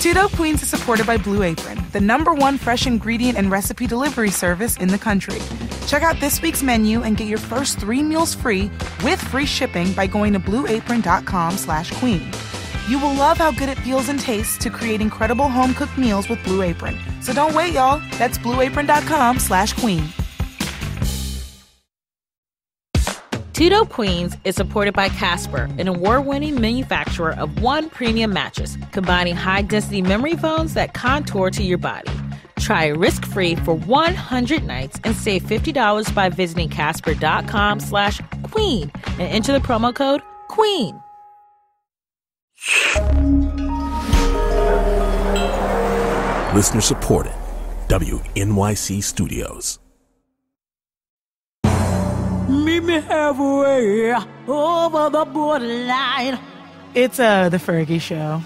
Two Dope Queens is supported by Blue Apron, the #1 fresh ingredient and recipe delivery service in the country. Check out this week's menu and get your first 3 meals free with free shipping by going to blueapron.com/queen. You will love how good it feels and tastes to create incredible home-cooked meals with Blue Apron. So don't wait, y'all. That's blueapron.com/queen. Two Dope Queens is supported by Casper, an award-winning manufacturer of one premium mattress, combining high-density memory foams that contour to your body. Try it risk-free for 100 nights and save $50 by visiting casper.com/queen and enter the promo code QUEEN. Listener supported. WNYC Studios. Meet me halfway over the borderline. It's the Fergie Show,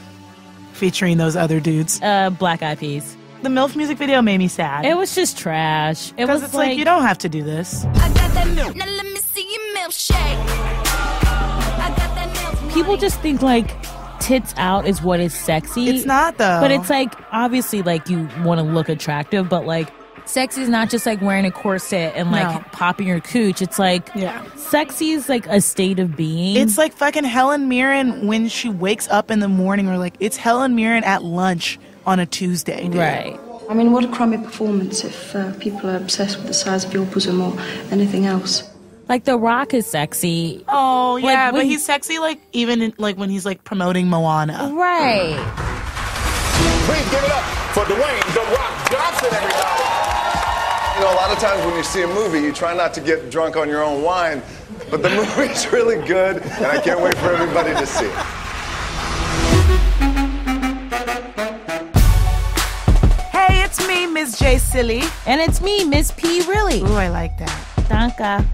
featuring those other dudes. Black Eyed Peas. The MILF music video made me sad. It was just trash. It was it's like you don't have to do this. I got that milk. Now let me see your milkshake. I got that milk. People just think like tits out is what is sexy. It's not though. But it's like obviously like you want to look attractive, but like sexy is not just like wearing a corset and like popping your cooch. It's like sexy is like a state of being. It's like fucking Helen Mirren when she wakes up in the morning, or like it's Helen Mirren at lunch on a Tuesday. Dude. Right. I mean, what a crummy performance if people are obsessed with the size of your bosom or anything else. Like The Rock is sexy. Oh yeah, like, but he's sexy like even in, like when he's like promoting Moana. Right. Please give it up for Dwayne The Rock Johnson, everybody. You know, a lot of times when you see a movie, you try not to get drunk on your own wine, but the movie's really good, and I can't wait for everybody to see it. Hey, it's me, Ms. J. Silly. And it's me, Miss P. Really. Ooh, I like that. Danka.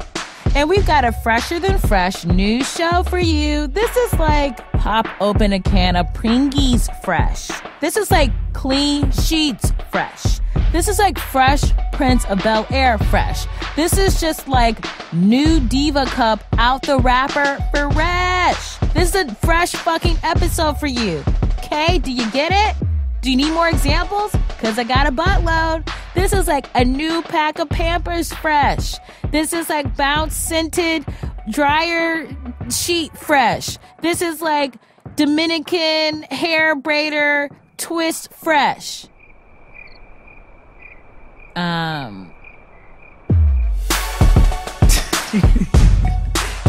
And we've got a fresher than fresh news show for you. This is like pop open a can of Pringles fresh. This is like clean sheets fresh. This is like Fresh Prince of Bel-Air fresh. This is just like new Diva Cup out the wrapper fresh. This is a fresh fucking episode for you. Okay, do you get it? Do you need more examples? Because I got a buttload. This is like a new pack of Pampers fresh. This is like bounce scented dryer sheet fresh. This is like Dominican hair braider twist fresh.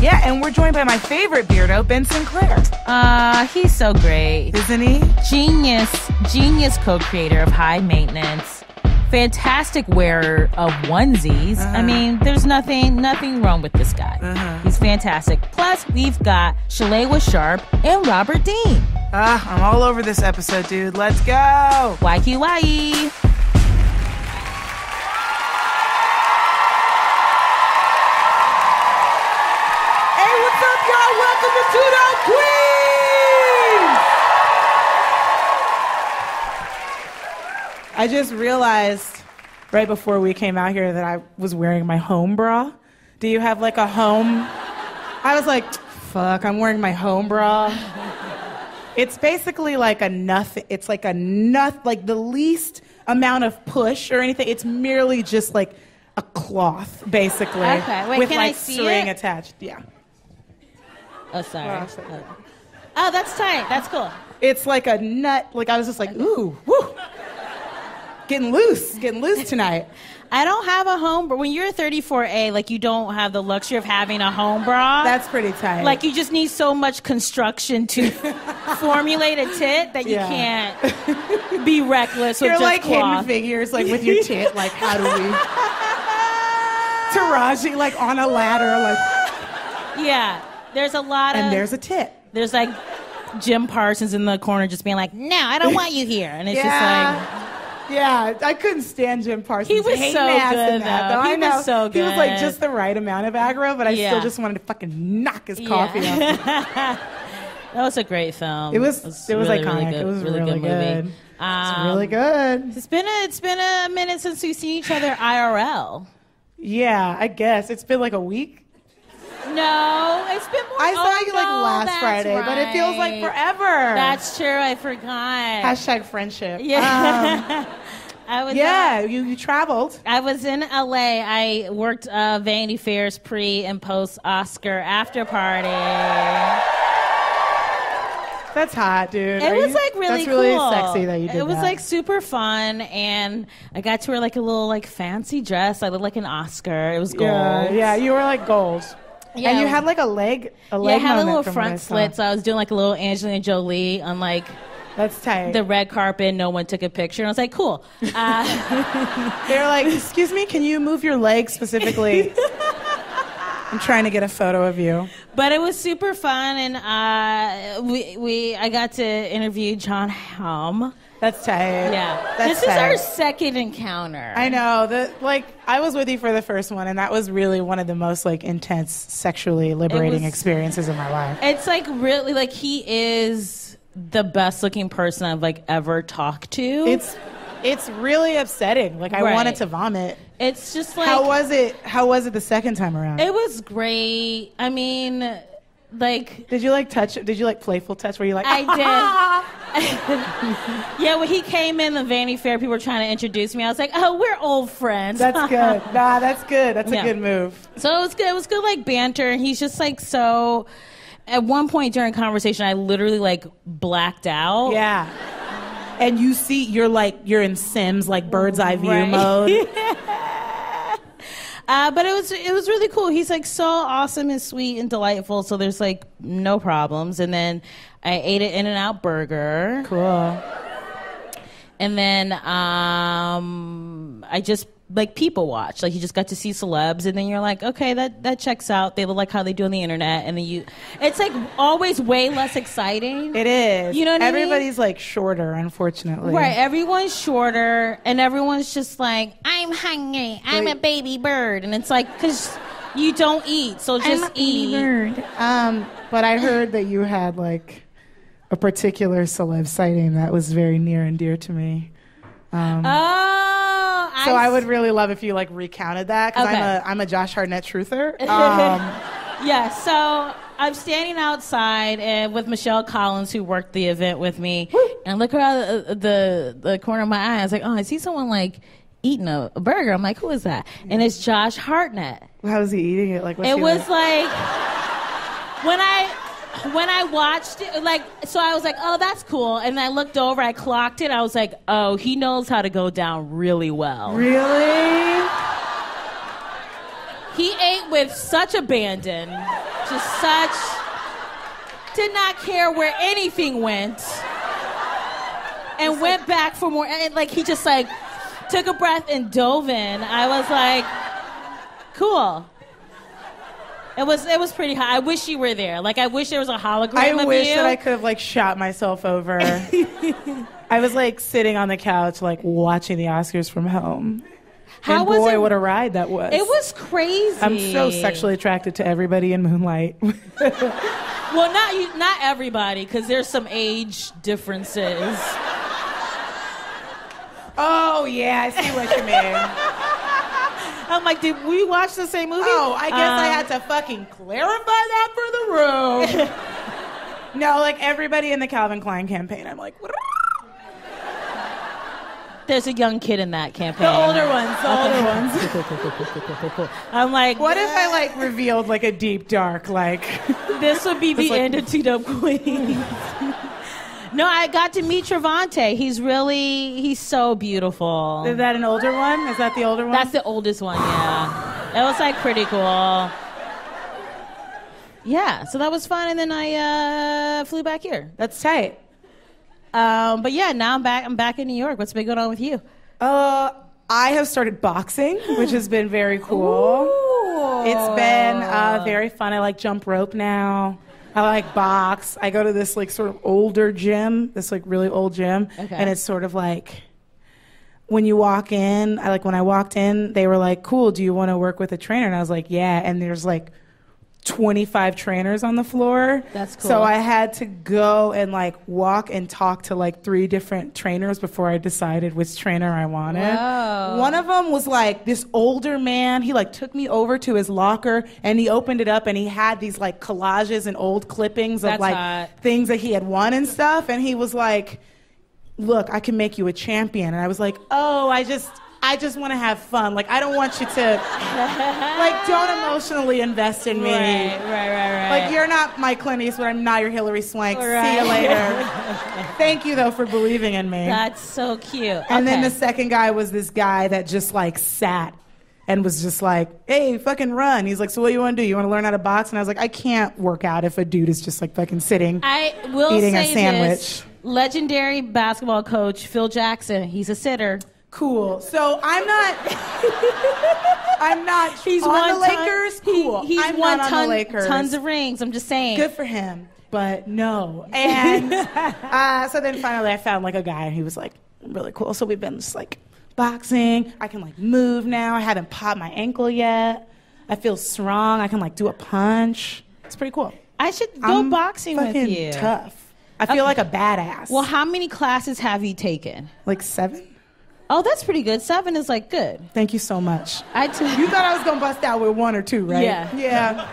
Yeah, and we're joined by my favorite beardo, Ben Sinclair. He's so great. Isn't he? Genius co-creator of High Maintenance. Fantastic wearer of onesies. I mean, there's nothing wrong with this guy. He's fantastic. Plus, we've got Shalewa Sharp and Robert Dean. I'm all over this episode, dude. Let's go. YQYE. Welcome to Two Dope Queens! I just realized right before we came out here that I was wearing my home bra. Do you have like a home? I was like, fuck, I'm wearing my home bra. It's basically like a nothing. It's like a like the least amount of push or anything. It's merely just like a cloth, basically. Okay, wait, with can like I see string it? attached. Yeah. Oh, sorry. Oh, that's tight. That's cool. It's like a nut. Like I was just like, ooh, woo. Getting loose tonight. I don't have a home bra. When you're 34A, like you don't have the luxury of having a home bra. That's pretty tight. Like you just need so much construction to formulate a tit that you can't be reckless with You're just like cloth. Hidden Figures, like with your tit. Like how do we? Taraji, like on a ladder, like. Yeah. There's a lot of... And there's a tit. There's like Jim Parsons in the corner just being like, no, I don't want you here. And it's just like... Yeah, I couldn't stand Jim Parsons. He was so good, though. He was so good. He was like just the right amount of aggro, but I still just wanted to fucking knock his coffee off. That was a great film. It was really, iconic. Really good, it was really really good. Movie. It's really good. It's been a minute since we've seen each other IRL. Yeah, I guess. It's been like a week. No, it's been more. I saw you like last that's Friday, but it feels like right. forever. That's true. I forgot. Hashtag friendship. Yeah. I was. You traveled. I was in LA. I worked Vanity Fair's pre and post Oscar after party. That's hot, dude. It was like really cool. That's really sexy that you did It was that. like super fun, and I got to wear like a little like fancy dress. I looked like an Oscar. It was gold. Yeah, you were like gold. Yeah, and you had like a leg. I had a little from front what I saw. slit, so I was doing like a little Angelina Jolie on like That's tight. the red carpet. No one took a picture, and I was like, cool. They were like, "Excuse me, can you move your leg specifically?" I'm trying to get a photo of you. But it was super fun, and I got to interview John Hamm. That's tight. Yeah, That's this tight. is our second encounter. I know. I was with you for the first one, and that was really one of the most like intense, sexually liberating experiences of my life. It's like really like he is the best looking person I've like ever talked to. It's really upsetting. Like I wanted to vomit. It's just like How was it the second time around? It was great. I mean, like Did you like touch? Did you like playful touch? Were you like? I did. Yeah, when he came in the Vanity Fair, people were trying to introduce me. I was like, "Oh, we're old friends." That's good. Nah, that's good. That's a good move. So it was good. It was good, like banter. And he's just like so. At one point during conversation, I literally like blacked out. Yeah. And you're in Sims, like bird's eye view mode. But it was really cool. He's like so awesome and sweet and delightful. So there's like no problems. And then I ate an In-N-Out burger. Cool. And then I just like people watch. Like you just got to see celebs, and then you're like, okay, that checks out. They look like how they do on the internet, and then it's like always way less exciting. It is. You know what I mean? Everybody's like shorter, unfortunately. Right, everyone's shorter, and everyone's just like, I'm hungry, I'm a baby bird, and it's like, because you don't eat, so just eat. But I heard that you had like a particular celeb sighting that was very near and dear to me. So I would really love if you like recounted that, because I'm a Josh Hartnett truther. Yeah, so I'm standing outside and with Michelle Collins, who worked the event with me, and I look around the corner of my eye. I was like, oh, I see someone like eating a burger. I'm like, who is that? And it's Josh Hartnett. How was he eating it? Like, it was like when I watched it, like, so I was like, oh, that's cool. And I looked over, I clocked it. I was like, oh, he knows how to go down really well. Really? He ate with such abandon, did not care where anything went, and went back for more. And like he just like took a breath and dove in. I was like, cool. It was pretty hot. I wish you were there. Like I wish there was a hologram of you. I wish that I could have like shot myself over. I was like sitting on the couch, like watching the Oscars from home. How and was boy, it? what a ride that was. It was crazy. I'm so sexually attracted to everybody in Moonlight. Well, not everybody, because there's some age differences. Oh yeah, I see what you mean. I'm like, did we watch the same movie? Oh, I guess I had to fucking clarify that for the room. No, like everybody in the Calvin Klein campaign, I'm like, what? There's a young kid in that campaign. The older ones. Cool. I'm like, what if I like revealed like a deep dark, like this would be the like, end of Two Dope Queens. No, I got to meet Trevante. He's so beautiful. Is that an older one? Is that the older one? That's the oldest one, yeah. It was like pretty cool. Yeah, so that was fun, and then I flew back here. That's tight. But yeah, now I'm back in New York. What's been going on with you? I have started boxing, which has been very cool. Ooh. It's been very fun. I like jump rope now. I like box. I go to this like sort of older gym, this like really old gym, and it's sort of like when you walk in. When I walked in, they were like, "Cool, do you want to work with a trainer?" And I was like, "Yeah." And there's like 25 trainers on the floor. That's cool. So I had to go and like walk and talk to like 3 different trainers before I decided which trainer I wanted. Whoa. One of them was like this older man. He like took me over to his locker and he opened it up and he had these like collages and old clippings of That's like hot. things that he had won and stuff. And he was like, look, I can make you a champion. And I was like, oh, I just want to have fun. Like, I don't want you to, like, don't emotionally invest in me. Right. Like, you're not my Clint Eastwood. I'm not your Hillary Swank. Right. See you later. Thank you, though, for believing in me. That's so cute. And then Okay. the second guy was this guy that just, like, sat and was just like, hey, fucking run. He's like, so what do you want to do? You want to learn how to box? And I was like, I can't work out if a dude is just, like, fucking sitting, I will eating say a sandwich. This. Legendary basketball coach Phil Jackson. He's a sitter. Cool. So I'm not. He's on won the Lakers. Cool. He's I'm won not on the Lakers. tons of rings. I'm just saying. Good for him. But no. And so then finally I found like a guy and he was like really cool. So we've been just like boxing. I can like move now. I haven't popped my ankle yet. I feel strong. I can like do a punch. It's pretty cool. I should go I'm boxing with fucking you. Tough. I feel like a badass. Well, how many classes have you taken? Like 7. Oh, that's pretty good. 7 is like good. Thank you so much. You thought I was gonna bust out with 1 or 2, right? Yeah. No,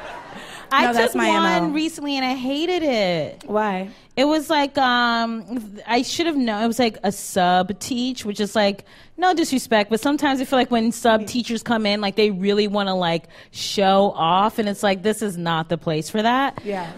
I took that's my one MO. recently and I hated it. Why? It was like I should have known. It was like a sub teach, which is like no disrespect, but sometimes I feel like when sub teachers come in, like they really want to like show off, and it's like this is not the place for that. Yeah.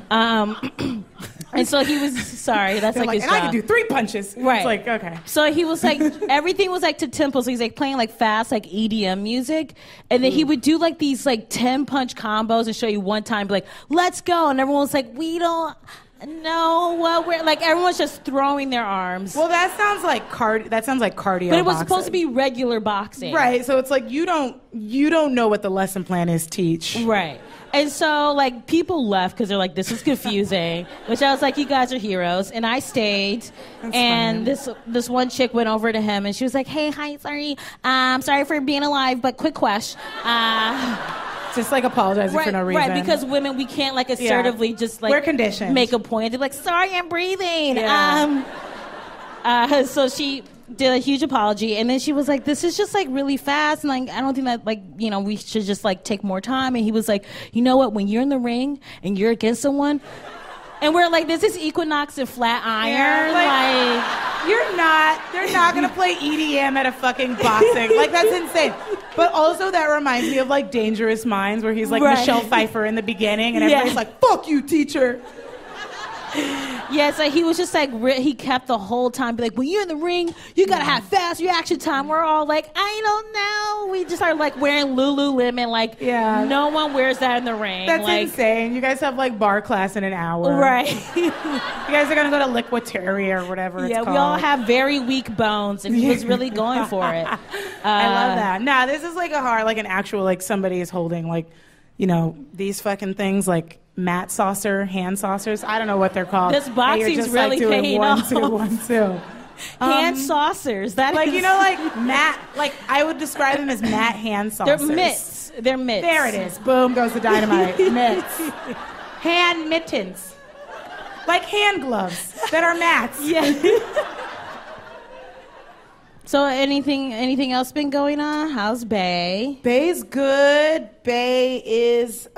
And so he was sorry. That's They're like his and I job. can do 3 punches. Right. It's like, okay. So he was like, everything was like to tempo. So he's like playing like fast, like EDM music. And then he would do like these like 10 punch combos and show you one time, be like, let's go. And everyone was like, we don't know what we're like, everyone's just throwing their arms. Well, that sounds like cardio. But it was supposed to be regular boxing. Right. So it's like you don't know what the lesson plan is. Teach. Right. And so, like, people left because they're like, this is confusing. Which I was like, you guys are heroes. And I stayed. That's and funny. this one chick went over to him and she was like, hey, hi, sorry for being alive, but quick question. Just like apologizing for no reason. Right, because women, we can't like assertively just like we're conditioned. Make a point. They're like, sorry, I'm breathing. Yeah. So she did a huge apology, and then she was like, this is just like really fast, and like I don't think that like we should just like take more time. And he was like, you know what, when you're in the ring and you're against someone, and we're like, this is Equinox and Flat Iron, they're not gonna play EDM at a fucking boxing. Like that's insane. But also that reminds me of like Dangerous Minds, where he's like Michelle Pfeiffer in the beginning, and everybody's like, fuck you, teacher. Yeah, so he was just like, he kept the whole time, be like, when you're in the ring, you gotta have fast reaction time. We're all like, I don't know. We just started like wearing Lululemon, like, no one wears that in the ring. That's like, insane. You guys have like bar class in an hour. Right. You guys are gonna go to Liquiteria or whatever it's called. Yeah, we all have very weak bones, and he was really going for it. I love that. Nah, this is like an actual, like somebody is holding like, these fucking things like mat saucer, hand saucers. I don't know what they're called. This boxing's just, really doing paying 1, off. 2, 1, 2. Hand saucers. That like is... like mat. Like I would describe them as mat hand saucers. They're mitts. They're mitts. There it is. Boom goes the dynamite. Mitts. Hand mittens. Like hand gloves that are mats. Yeah. So anything else been going on? How's Bay? Bay's good. Bay is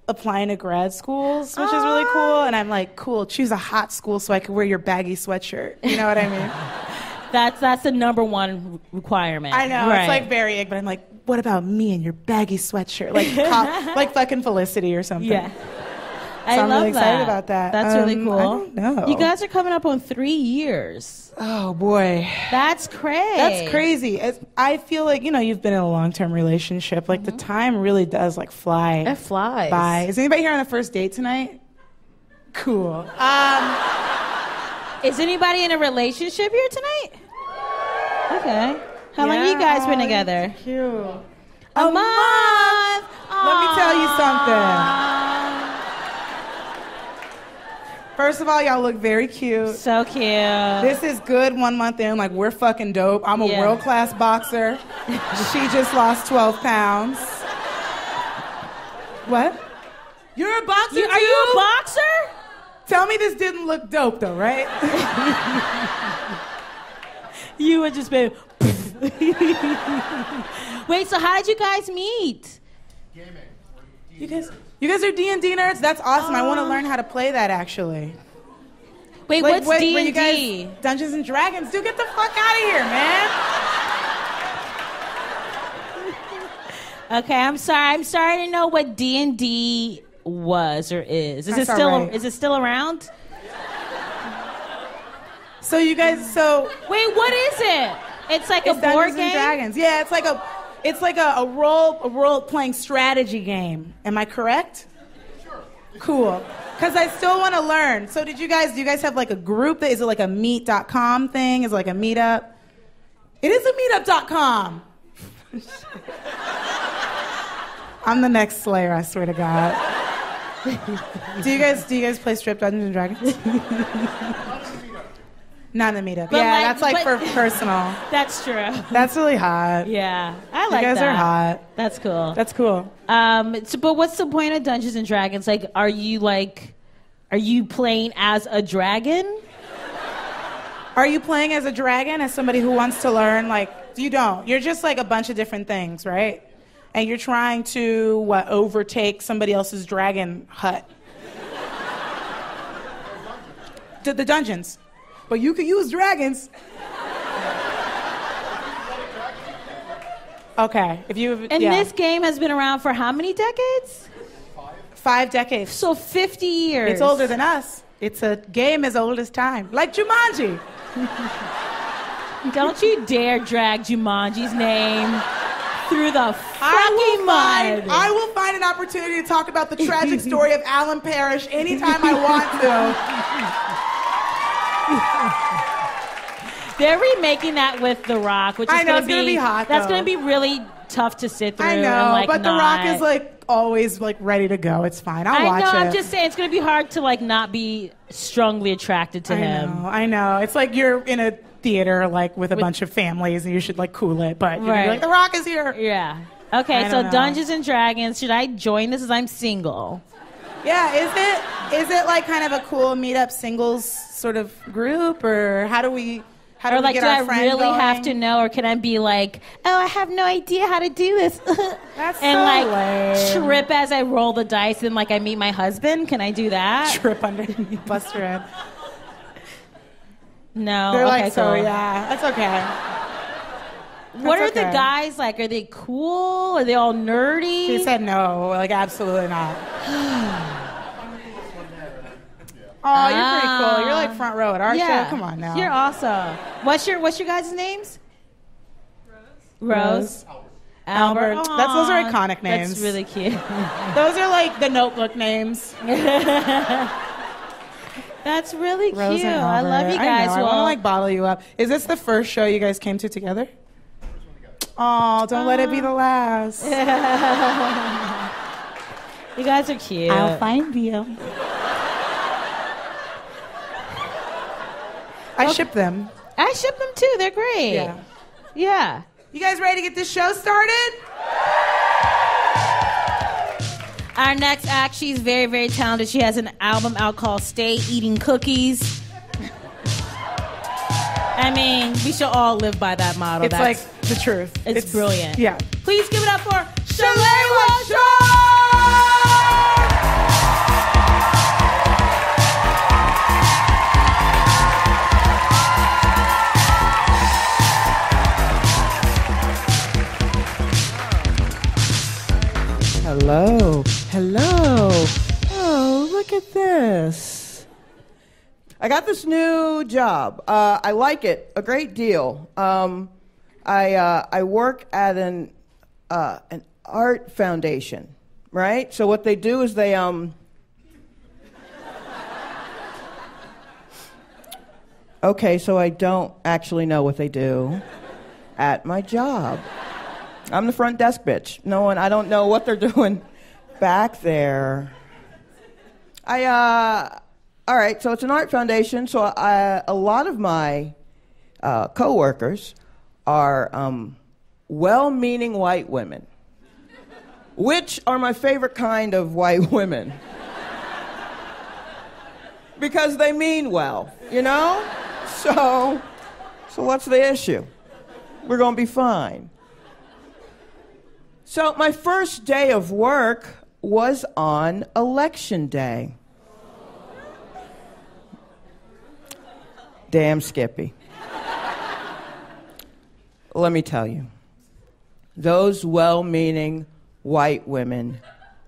applying to grad schools, which is really cool. And I'm like, cool, choose a hot school so I can wear your baggy sweatshirt. You know what I mean? That's the number one requirement. I know, right. It's like very ignorant. But I'm like, what about me and your baggy sweatshirt? Like, like fucking Felicity or something. Yeah. So I'm love really excited that. about that. That's really cool. I don't know. You guys are coming up on 3 years. Oh, boy. That's crazy. That's crazy. I feel like, you've been in a long-term relationship. Like, the time really does, like, fly. It flies. By. Is anybody here on a first date tonight? Cool. Is anybody in a relationship here tonight? Okay. How long have you guys been together? Cute. A month. Let me tell you something. First of all, y'all look very cute. So cute. This is good 1 month in. Like, we're fucking dope. I'm a world-class boxer. She just lost 12 pounds. What? You're a boxer Are you a boxer? Tell me this didn't look dope, though, right? You would just be... Wait, so how did you guys meet? Gaming. You guys are D&D nerds? That's awesome. I want to learn how to play that, actually. Wait, what's D&D? You guys, Dungeons and Dragons? Dude, get the fuck out of here, man. Okay, I'm sorry. I'm sorry to know what D&D was or is. Is it still around? So you guys, wait, what is it? It's like a board Dungeons game? and Dragons. Yeah, it's like a role playing strategy game. Am I correct? Sure. Cool. Because I still want to learn. So do you guys have like a group? Is it like a meet.com thing? Is it like a meetup? It is a meetup.com. I'm the next Slayer, I swear to God. Do you guys play strip Dungeons and Dragons? Not in the meetup. That's for personal. That's true. That's really hot. Yeah, I like that. You guys are hot. That's cool. That's cool. But what's the point of Dungeons and Dragons? Like, are you playing as a dragon? Are you playing as a dragon, as somebody who wants to learn? Like, you don't. You're just like a bunch of different things, right? And you're trying to, overtake somebody else's dragon hut. The dungeons. But you could use dragons. Okay. This game has been around for how many decades? 5 decades. So 50 years. It's older than us. It's a game as old as time. Like Jumanji. Don't you dare drag Jumanji's name through the fucking mud. I will find an opportunity to talk about the tragic story of Alan Parrish anytime I want to. They're remaking that with The Rock, which is going to be hot. That's going to be really tough to sit through. I know, and, but The Rock is always ready to go. It's fine. I'll watch it. I'm just saying it's going to be hard to not be strongly attracted to him. I know. It's like you're in a theater with a bunch of families and you should cool it, but you're like, The Rock is here. Yeah. Okay, so Dungeons and Dragons. Should I join this as I'm single? Yeah, is it kind of a cool meetup singles sort of group, or how do we get our friend do I really going? have to know, or can I be like, oh, I have no idea how to do this? That's and lame. Trip as I roll the dice and I meet my husband? Can I do that? Trip underneath, bust your head. No. They're okay, so cool. yeah, that's okay. What are the guys like? Are they cool? Are they all nerdy? He said no, absolutely not. Oh, you're pretty cool. You're front row at our show. Come on now. You're awesome. What's your guys' names? Rose. Albert. Those are iconic names. That's really cute. Those are the Notebook names. That's really cute. Rose and I love you guys. I want to bottle you up. Is this the first show you guys came to together? Oh, don't let it be the last. You guys are cute. I'll find you. I ship them. I ship them too. They're great. Yeah. You guys ready to get this show started? Our next act, she's very, very talented. She has an album out called Stay Eating Cookies. I mean, we should all live by that motto. It's the truth. It's brilliant. Yeah. Please give it up for Shalewa Shaw! Hello. Oh, look at this. I got this new job. I like it a great deal. I work at an art foundation, right? So what they do is they Okay, so I don't actually know what they do at my job. I'm the front desk bitch. I don't know what they're doing back there. All right, so it's an art foundation, so a lot of my coworkers are well-meaning white women. which are my favorite kind of white women. Because they mean well, you know? So what's the issue? We're gonna be fine. So my first day of work was on Election Day. Damn Skippy. Let me tell you, those well-meaning white women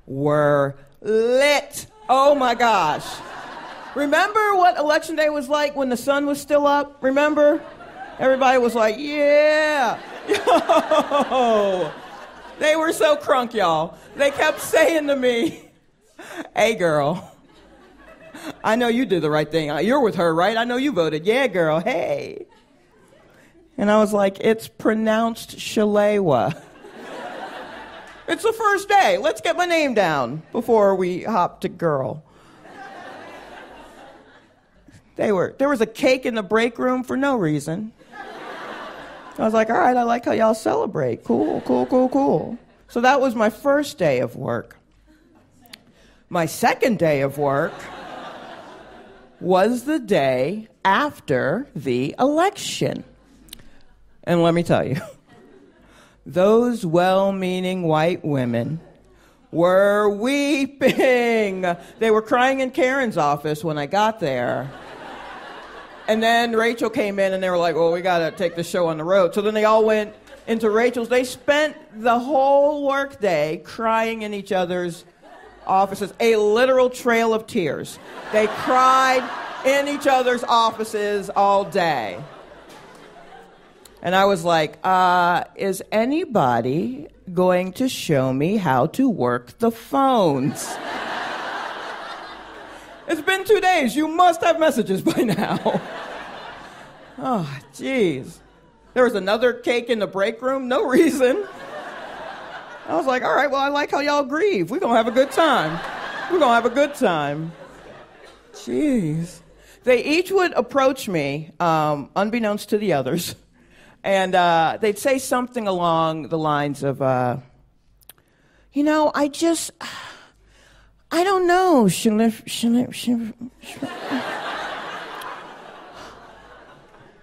were lit. Oh my gosh. Remember what Election Day was like when the sun was still up? Remember? Everybody was like, yeah. Yo. They were so crunk, y'all. They kept saying to me, hey, girl, I know you did the right thing. You're with her, right? I know you voted. Yeah, girl, hey. And I was like, it's pronounced Shalewa. It's the first day. Let's get my name down before we hop to girl. There was a cake in the break room for no reason. I was like, all right, I like how y'all celebrate. Cool, cool, cool, cool. So that was my first day of work. My second day of work was the day after the election. And let me tell you, those well-meaning white women were weeping. They were crying in Karen's office when I got there. And then Rachel came in and they were like, well, we got to take the show on the road. So then they all went into Rachel's. They spent the whole workday crying in each other's offices, a literal trail of tears. They cried in each other's offices all day. And I was like, is anybody going to show me how to work the phones? It's been 2 days. You must have messages by now. Oh, jeez. There was another cake in the break room. No reason. I was like, all right, well, I like how y'all grieve. We're going to have a good time. We're going to have a good time. Jeez. They each would approach me, unbeknownst to the others, and they'd say something along the lines of, I don't know.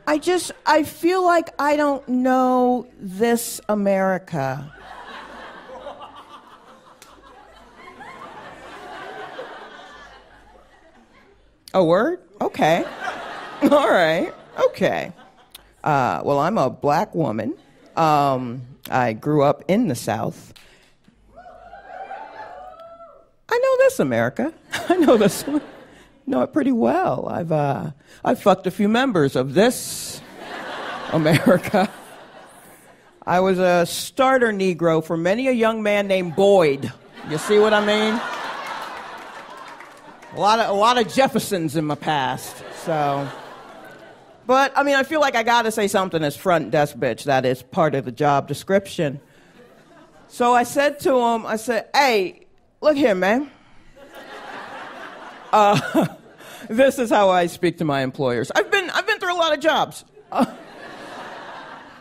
I feel like I don't know this America. A word? Okay. All right. Okay. Well, I'm a black woman. I grew up in the South. I know this America. I know this one. Know it pretty well. I've fucked a few members of this America. I was a starter Negro for many a young man named Boyd. You see what I mean? A lot of Jeffersons in my past. So, but I mean, I feel like I got to say something as front desk bitch. That is part of the job description. So I said to him, hey, look here, man. This is how I speak to my employers. I've been through a lot of jobs. I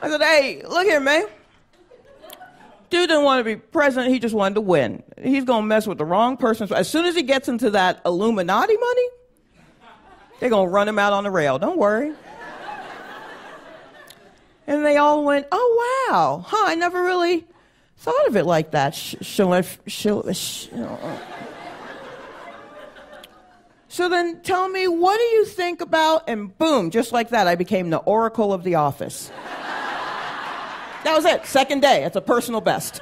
said, hey, look here, man. Dude didn't want to be president. He just wanted to win. He's going to mess with the wrong person. As soon as he gets into that Illuminati money, they're going to run him out on the rail. Don't worry. And they all went, oh, wow. Huh, I never really thought of it like that. So then tell me, what do you think about, and boom, just like that, I became the oracle of the office. That was it, second day, it's a personal best.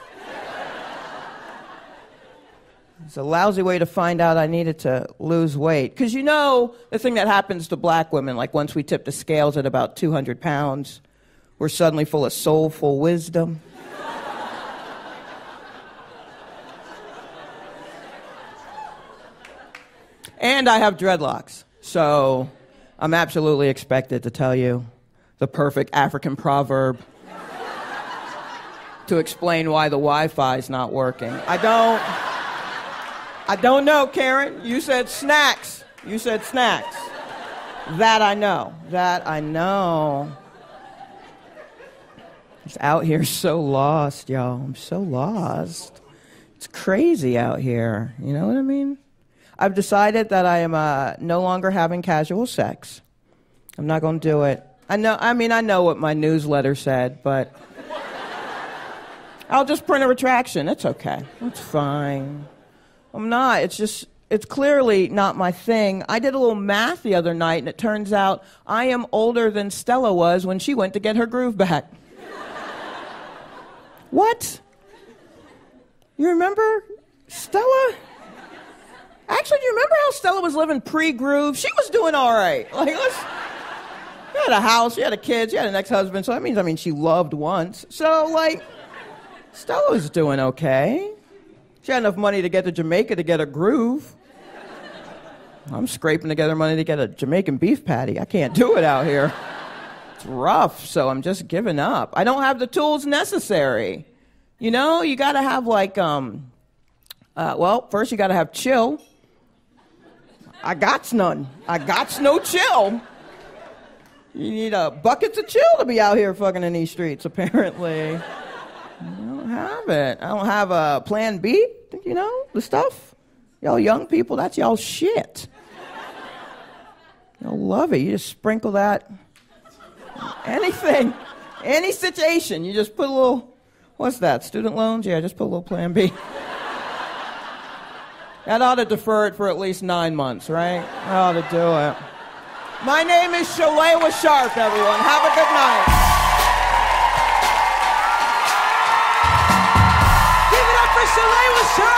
It's a lousy way to find out I needed to lose weight. Because you know, the thing that happens to black women, like once we tip the scales at about 200 pounds, we're suddenly full of soulful wisdom. And I have dreadlocks, so I'm absolutely expected to tell you the perfect African proverb to explain why the Wi-Fi is not working. I don't know, Karen. You said snacks. That I know. Just out here so lost, y'all. I'm so lost. crazy out here. You know what I mean? I've decided that I am no longer having casual sex. I'm not going to do it. I know what my newsletter said, but I'll just print a retraction. It's okay. It's fine. I'm not. It's clearly not my thing. I did a little math the other night, and it turns out I am older than Stella was when she went to get her groove back. What? You remember Stella? Actually, do you remember how Stella was living pre-groove? She was doing all right. She had a house, she had a kid, she had an ex-husband, so that means, she loved once. So, Stella was doing okay. She had enough money to get to Jamaica to get a groove. I'm scraping together money to get a Jamaican beef patty. I can't do it out here. It's rough, so I'm just giving up. I don't have the tools necessary. You know, you gotta have first you gotta have chill. I got none. I got no chill. You need buckets of chill to be out here fucking in these streets, apparently. I don't have it. I don't have a plan B, you know, the stuff. Y'all young people, that's y'all shit. Y'all love it. You just sprinkle that. Anything, any situation, you just put a little, what's that, student loans? Yeah, just put a little plan B. That ought to defer it for at least 9 months, right? That ought to do it. My name is Shalewa Sharp, everyone. Have a good night. Give it up for Shalewa Sharp!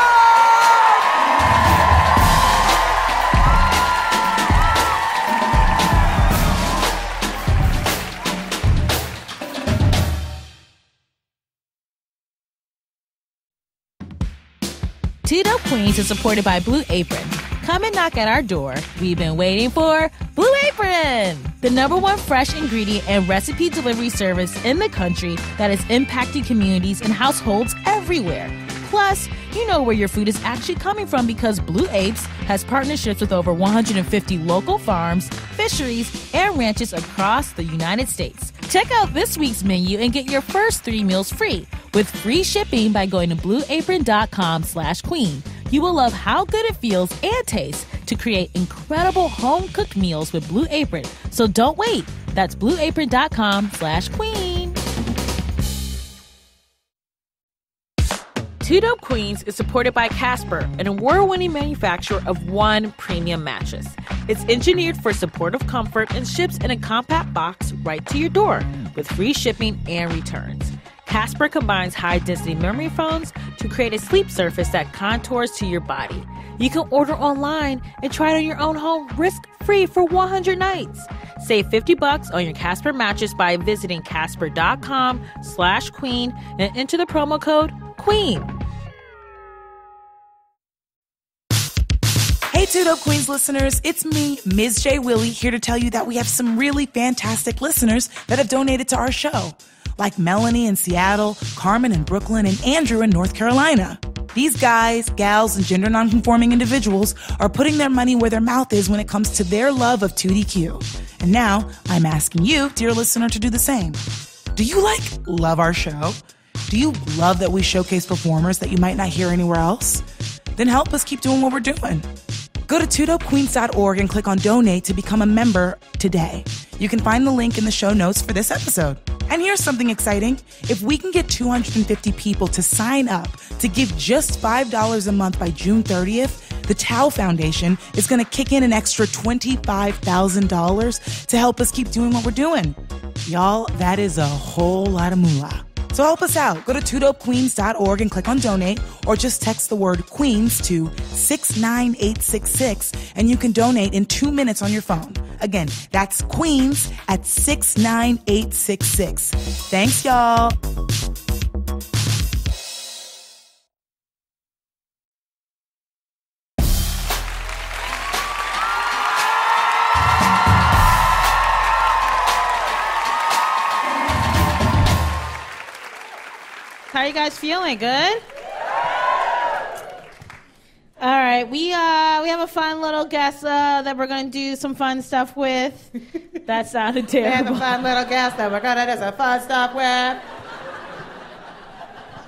Two Dope Queens is supported by Blue Apron. Come and knock at our door. We've been waiting for Blue Apron, the #1 fresh ingredient and recipe delivery service in the country that is impacting communities and households everywhere. Plus, you know where your food is actually coming from because Blue Apes has partnerships with over 150 local farms, fisheries, and ranches across the United States. Check out this week's menu and get your first 3 meals free with free shipping by going to blueapron.com/queen. You will love how good it feels and tastes to create incredible home-cooked meals with Blue Apron. So don't wait. That's blueapron.com/queen. Two Dope Queens is supported by Casper, an award-winning manufacturer of One premium mattress. It's engineered for supportive comfort and ships in a compact box right to your door with free shipping and returns. Casper combines high-density memory foams to create a sleep surface that contours to your body. You can order online and try it on your own home risk-free for 100 nights. Save $50 on your Casper mattress by visiting casper.com/queen and enter the promo code QUEEN. Hey, Two Dope Queens listeners, it's me, Ms. J. Willie, here to tell you that we have some really fantastic listeners that have donated to our show, like Melanie in Seattle, Carmen in Brooklyn, and Andrew in North Carolina. These guys, gals, and gender nonconforming individuals are putting their money where their mouth is when it comes to their love of 2DQ. And now I'm asking you, dear listener, to do the same. Do you love our show? Do you love that we showcase performers that you might not hear anywhere else? Then help us keep doing what we're doing. Go to twodopequeens.org and click on donate to become a member today. You can find the link in the show notes for this episode. And here's something exciting. If we can get 250 people to sign up to give just $5 a month by June 30th, the Tao Foundation is going to kick in an extra $25,000 to help us keep doing what we're doing. Y'all, that is a whole lot of moolah. So help us out. Go to twodopequeens.org and click on donate, or just text the word Queens to 69866 and you can donate in 2 minutes on your phone. Again, that's Queens at 69866. Thanks, y'all. How are you guys feeling? Good? All right, we have a fun little guest that we're going to do some fun stuff with. That sounded terrible. We have a fun little guest that we're going to do some fun stuff with.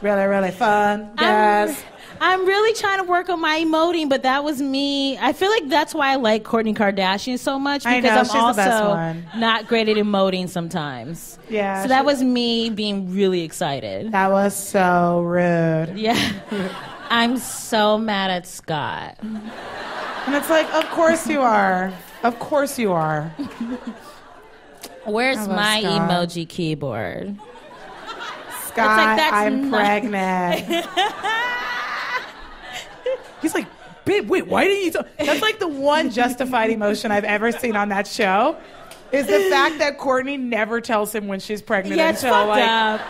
Really, really fun guest. I'm really trying to work on my emoting, but that was me. I feel like that's why I like Kourtney Kardashian so much, because I'm she's the best also one. not great at emoting sometimes. Yeah. So that was me being really excited. That was so rude. Yeah. I'm so mad at Scott. And it's like, of course you are. Of course you are. Where's my Scott. emoji keyboard? Scott, that's I'm not- pregnant. He's like, babe, wait, why didn't you tell? That's like the one justified emotion I've ever seen on that show, is the fact that Kourtney never tells him when she's pregnant Yeah, it's until fucked like up.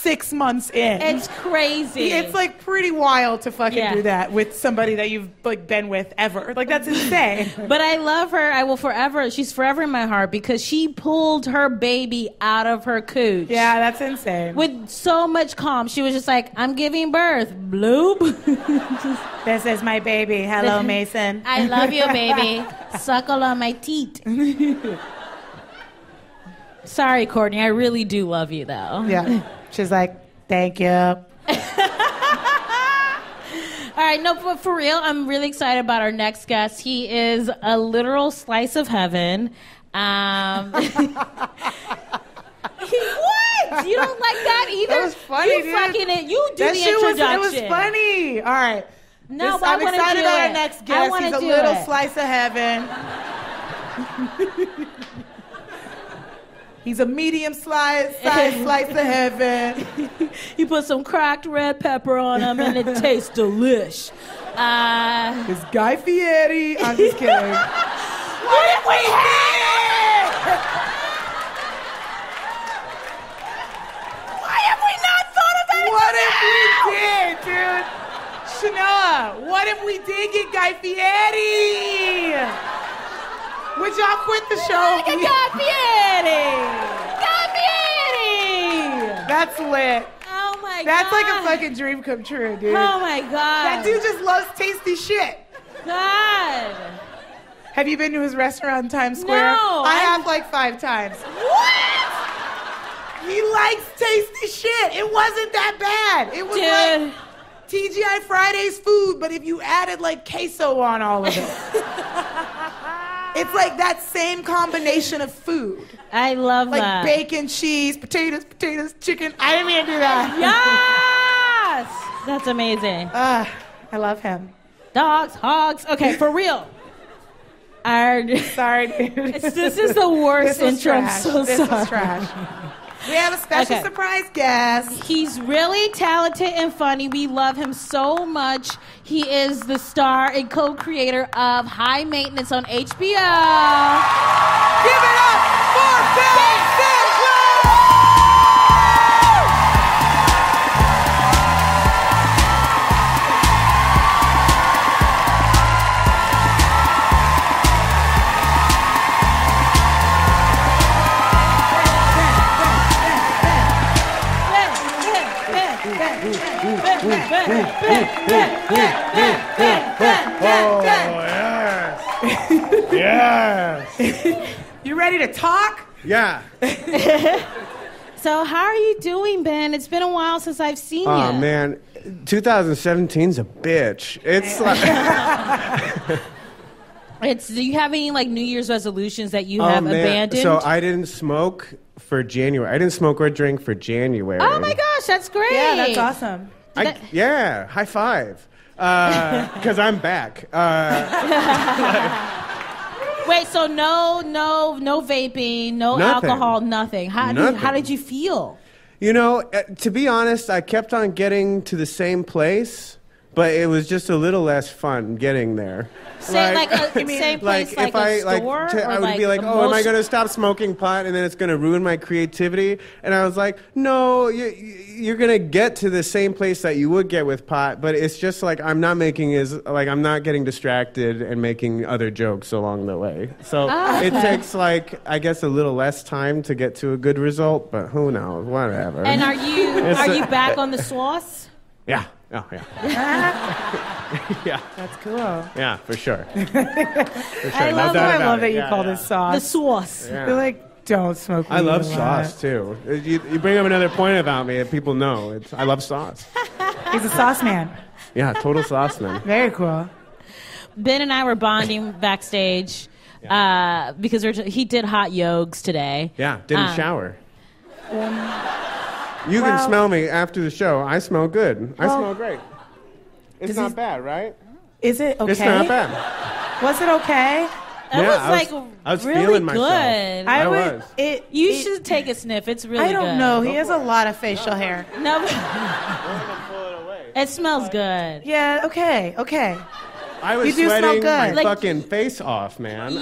6 months in. It's crazy. It's like pretty wild to fucking Yeah. do that with somebody that you've like been with ever. Like that's insane. But I love her. I will forever. She's forever in my heart because she pulled her baby out of her cooch. Yeah, that's insane. With so much calm. She was just like, I'm giving birth. Bloop. This is my baby. Hello, Mason. I love you, baby. Suckle on my teat. Sorry, Kourtney. I really do love you, though. Yeah. She's like, thank you. All right, no, but for real, I'm really excited about our next guest. He is a literal slice of heaven. What? You don't like that either? That was funny, you dude. Fucking it. You do That the shit introduction. was funny. All right. No, but I'm I wanna excited do about it. our next I guest. wanna He's a do little it. slice of heaven. He's a medium slice of heaven. You put some cracked red pepper on him and it tastes delish. It's Guy Fieri. I'm just kidding. What if we had? Why have we not thought of that? What if we did, dude? Shanoa, what if we did get Guy Fieri? Would y'all quit the show? Guy Fieri! Guy Fieri! That's lit. Oh my god. That's like a fucking dream come true, dude. Oh my god. That dude just loves tasty shit. God. Have you been to his restaurant in Times Square? No, I have like 5 times. What? He likes tasty shit. It wasn't that bad. It was Dude. like TGI Fridays food, but if you added like queso on all of it. It's like that same combination of food. I love Like that. bacon, cheese, potatoes, chicken. I didn't mean to do that. Yes! That's amazing. I love him. Dogs, hogs. Okay, for real. Sorry, dude. This is the worst This was intro. I'm trash. so This sorry. was trash. We have a special Okay. surprise guest. He's really talented and funny. We love him so much. He is the star and co-creator of High Maintenance on HBO. Give it up for Ben Sinclair! Yes. You ready to talk? Yeah. So how are you doing, Ben? It's been a while since I've seen you. Oh man, 2017's a bitch. It's like Do you have any like New Year's resolutions that you have abandoned? So I didn't smoke for January. I didn't smoke or drink for January. Oh my gosh, that's great. Yeah, that's awesome. Yeah, high five. Because I'm back. Wait, so no vaping, no Nothing. alcohol, nothing. Nothing. How did you feel? You know, to be honest, I kept on getting to the same place, but it was just a little less fun getting there. Same place, like if a I store, I would be like, the oh, am I most- going to stop smoking pot and then it's going to ruin my creativity? And I was like, no, you're going to get to the same place that you would get with pot, but it's just like I'm not getting distracted and making other jokes along the way. So it takes I guess a little less time to get to a good result, but who knows, whatever. And are you back on the sauce? Yeah. Oh, yeah. Yeah. That's cool. Yeah, for sure. For sure. I love that you call this sauce. The sauce. Yeah. You're like, don't smoke weed I love a lot. sauce, too. You bring up another point about me that people know. I love sauce. He's a sauce man. Yeah, total sauce man. Very cool. Ben and I were bonding backstage because he did hot yogs today. Yeah, didn't shower. You can smell me after the show. I smell good. I smell great. It's not bad, right? Is it okay? It's not bad. Was it okay? I was really feeling myself. good. I was. You should take a sniff. It's really good. I don't know. He has a lot of facial hair. No. It smells good. Yeah, okay. I was sweating my fucking face off, man.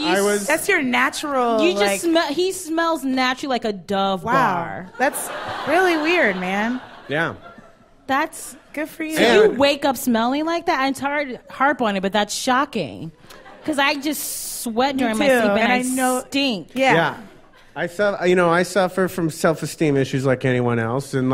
That's your natural. You just smell. He smells naturally like a Dove bar. That's really weird, man. Yeah. That's good for you. So you wake up smelling like that? I'm tired to harp on it, but that's shocking. Because I just sweat during my sleep and I know stink. Yeah. I suffer from self-esteem issues like anyone else, and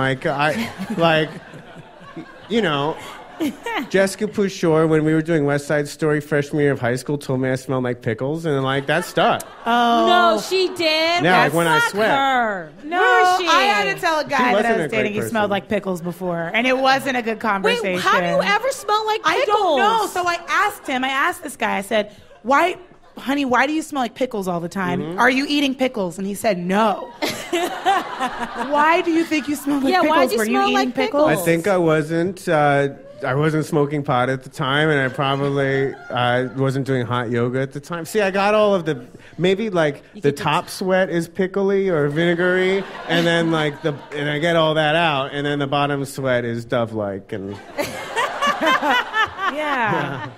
Jessica Pouchore, when we were doing West Side Story freshman year of high school, told me I smelled like pickles, and that stuck. Oh no, she did. Yeah, like when I sweat. Her. No, Where is she? I had to tell a guy that I was dating he person. smelled like pickles before, and it wasn't a good conversation. Wait, how do you ever smell like pickles? I don't know. So I asked this guy. I said, "Why, honey? Why do you smell like pickles all the time? Mm-hmm. Are you eating pickles?" And he said, "No." Why do you think you smell like pickles? Why'd you Were smell you like eating pickles? I think I wasn't. I wasn't smoking pot at the time, and I probably wasn't doing hot yoga at the time. See, I got all of the the top sweat is pickly or vinegary, and then and I get all that out, and then the bottom sweat is Dove-like, and yeah.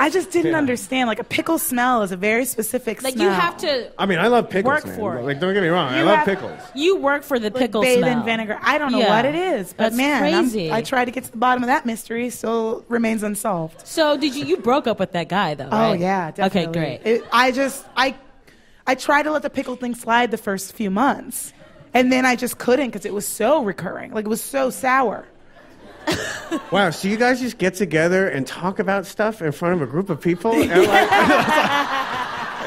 I just didn't understand. Like a pickle smell is a very specific smell. You have to. I mean, I love pickles. Work man. for it. Don't get me wrong. I love pickles. You work for the pickle bathe smell. in vinegar. I don't know what it is, but That's man, crazy. I tried to get to the bottom of that mystery. Still remains unsolved. So did you broke up with that guy though? Oh Right? yeah, definitely. Okay, great. I tried to let the pickle thing slide the first few months, and then I just couldn't because it was so recurring. Like it was so sour. Wow, so you guys just get together and talk about stuff in front of a group of people? And, and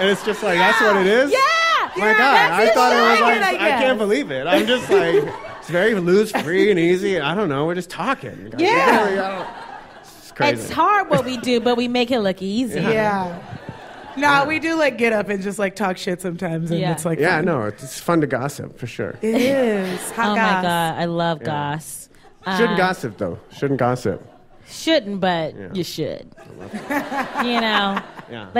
it's just that's what it is? Yeah! My God, I thought it was I can't believe it. I'm just it's very loose-free and easy. I don't know, we're just talking. Yeah. It's crazy. It's hard what we do, but we make it look easy. Yeah. No, we do get up and just talk shit sometimes, and it's fun. No, it's fun to gossip for sure. It is. Hot Oh goss. my God, I love goss. Shouldn't gossip though. Shouldn't gossip. Shouldn't, but you should. Yeah.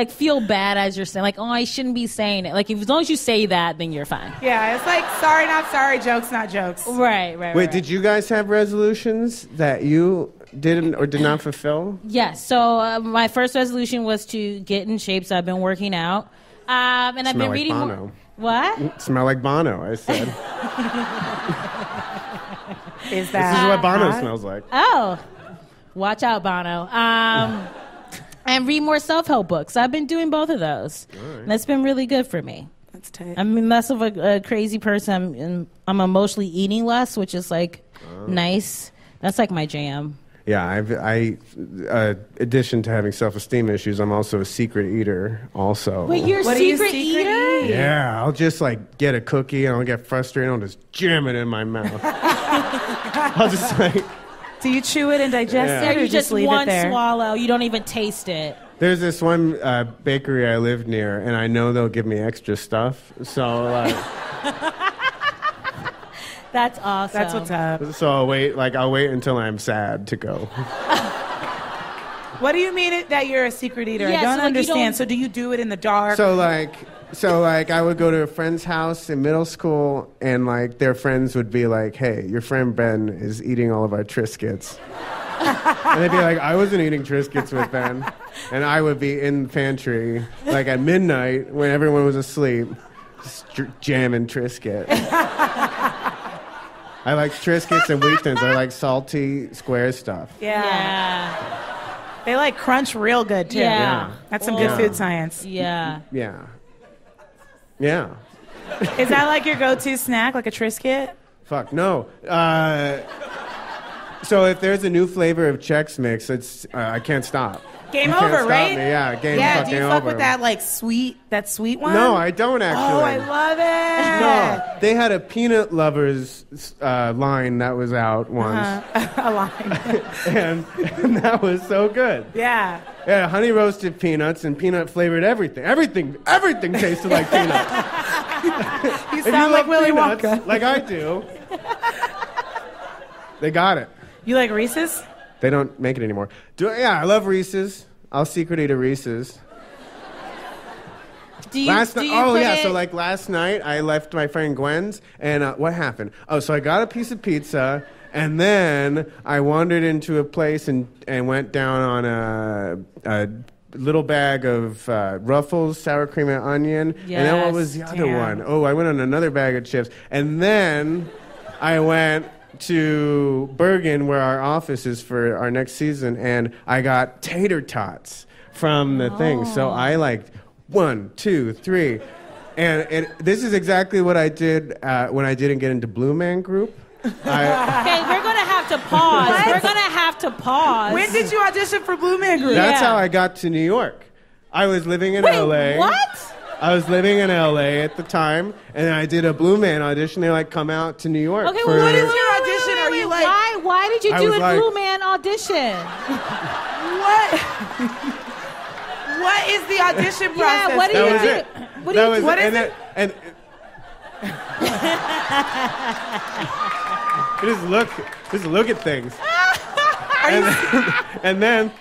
Feel bad as you're saying, I shouldn't be saying it. As long as you say that, then you're fine. Yeah, it's sorry, not sorry, jokes, not jokes. Right. Wait, did you guys have resolutions that you didn't or did not fulfill? Yes. So my first resolution was to get in shape. So I've been working out, and I've been reading Bono. more. What? Smell like Bono, I said. This is what Bono smells like. Oh, watch out, Bono. And read more self-help books. I've been doing both of those. Right. That's been really good for me. That's tight. I'm less of a crazy person. I'm emotionally eating less, which is nice. That's my jam. Yeah, addition to having self-esteem issues, I'm also a secret eater also. Wait, you're a secret eater? Yeah, I'll just get a cookie and I'll get frustrated and I'll just jam it in my mouth. I'll just Do you chew it and digest it, or you just leave one it there? swallow? You don't even taste it. There's this one bakery I live near, and I know they'll give me extra stuff. So that's awesome. That's what's up. So I'll wait until I'm sad to go. What do you mean that you're a secret eater? I don't understand. So do you do it in the dark? So I would go to a friend's house in middle school, and their friends would be like, "Hey, your friend Ben is eating all of our Triscuits." And they'd be like, "I wasn't eating Triscuits with Ben," and I would be in the pantry at midnight when everyone was asleep, jamming Triscuit. I like Triscuits and Wheat Thins. I like salty square stuff. Yeah. They crunch real good too. Yeah. That's some good food science. Yeah. Yeah. Yeah. Is that your go-to snack, like a Triscuit? Fuck, no. So if there's a new flavor of Chex Mix, it's I can't stop. Game You can't over, stop right? me. Yeah, game Yeah, fucking do you fuck over. with that sweet one? No, I don't actually. Oh, I love it. No, they had a peanut lovers line that was out once, A line. and that was so good. Yeah. Yeah, honey roasted peanuts and peanut flavored everything. Everything tasted like peanuts. You If sound like love Willy peanuts, Wonka. like I do. They got it. You like Reese's? They don't make it anymore. I love Reese's. I'll secret eat a Reese's. Last night, I left my friend Gwen's, and what happened? Oh, so I got a piece of pizza, and then I wandered into a place and went down on a little bag of Ruffles, sour cream and onion. Yes, and then what was the other one? Oh, I went on another bag of chips. And then I went to Bergen, where our office is for our next season, and I got tater tots from the thing. So I like 1, 2, 3. And this is exactly what I did when I didn't get into Blue Man Group. Okay, we're going to have to pause. What? We're going to have to pause. When did you audition for Blue Man Group? That's how I got to New York. I was living in LA. What? I was living in LA at the time, and I did a Blue Man audition. They're like, come out to New York. Okay, for... well, what is your audition? Are you like... Why did you I do was a like- Blue Man audition? What? What is the audition process? Yeah, what do That you was do? it. What do you do? What is and it? And just look at things. and then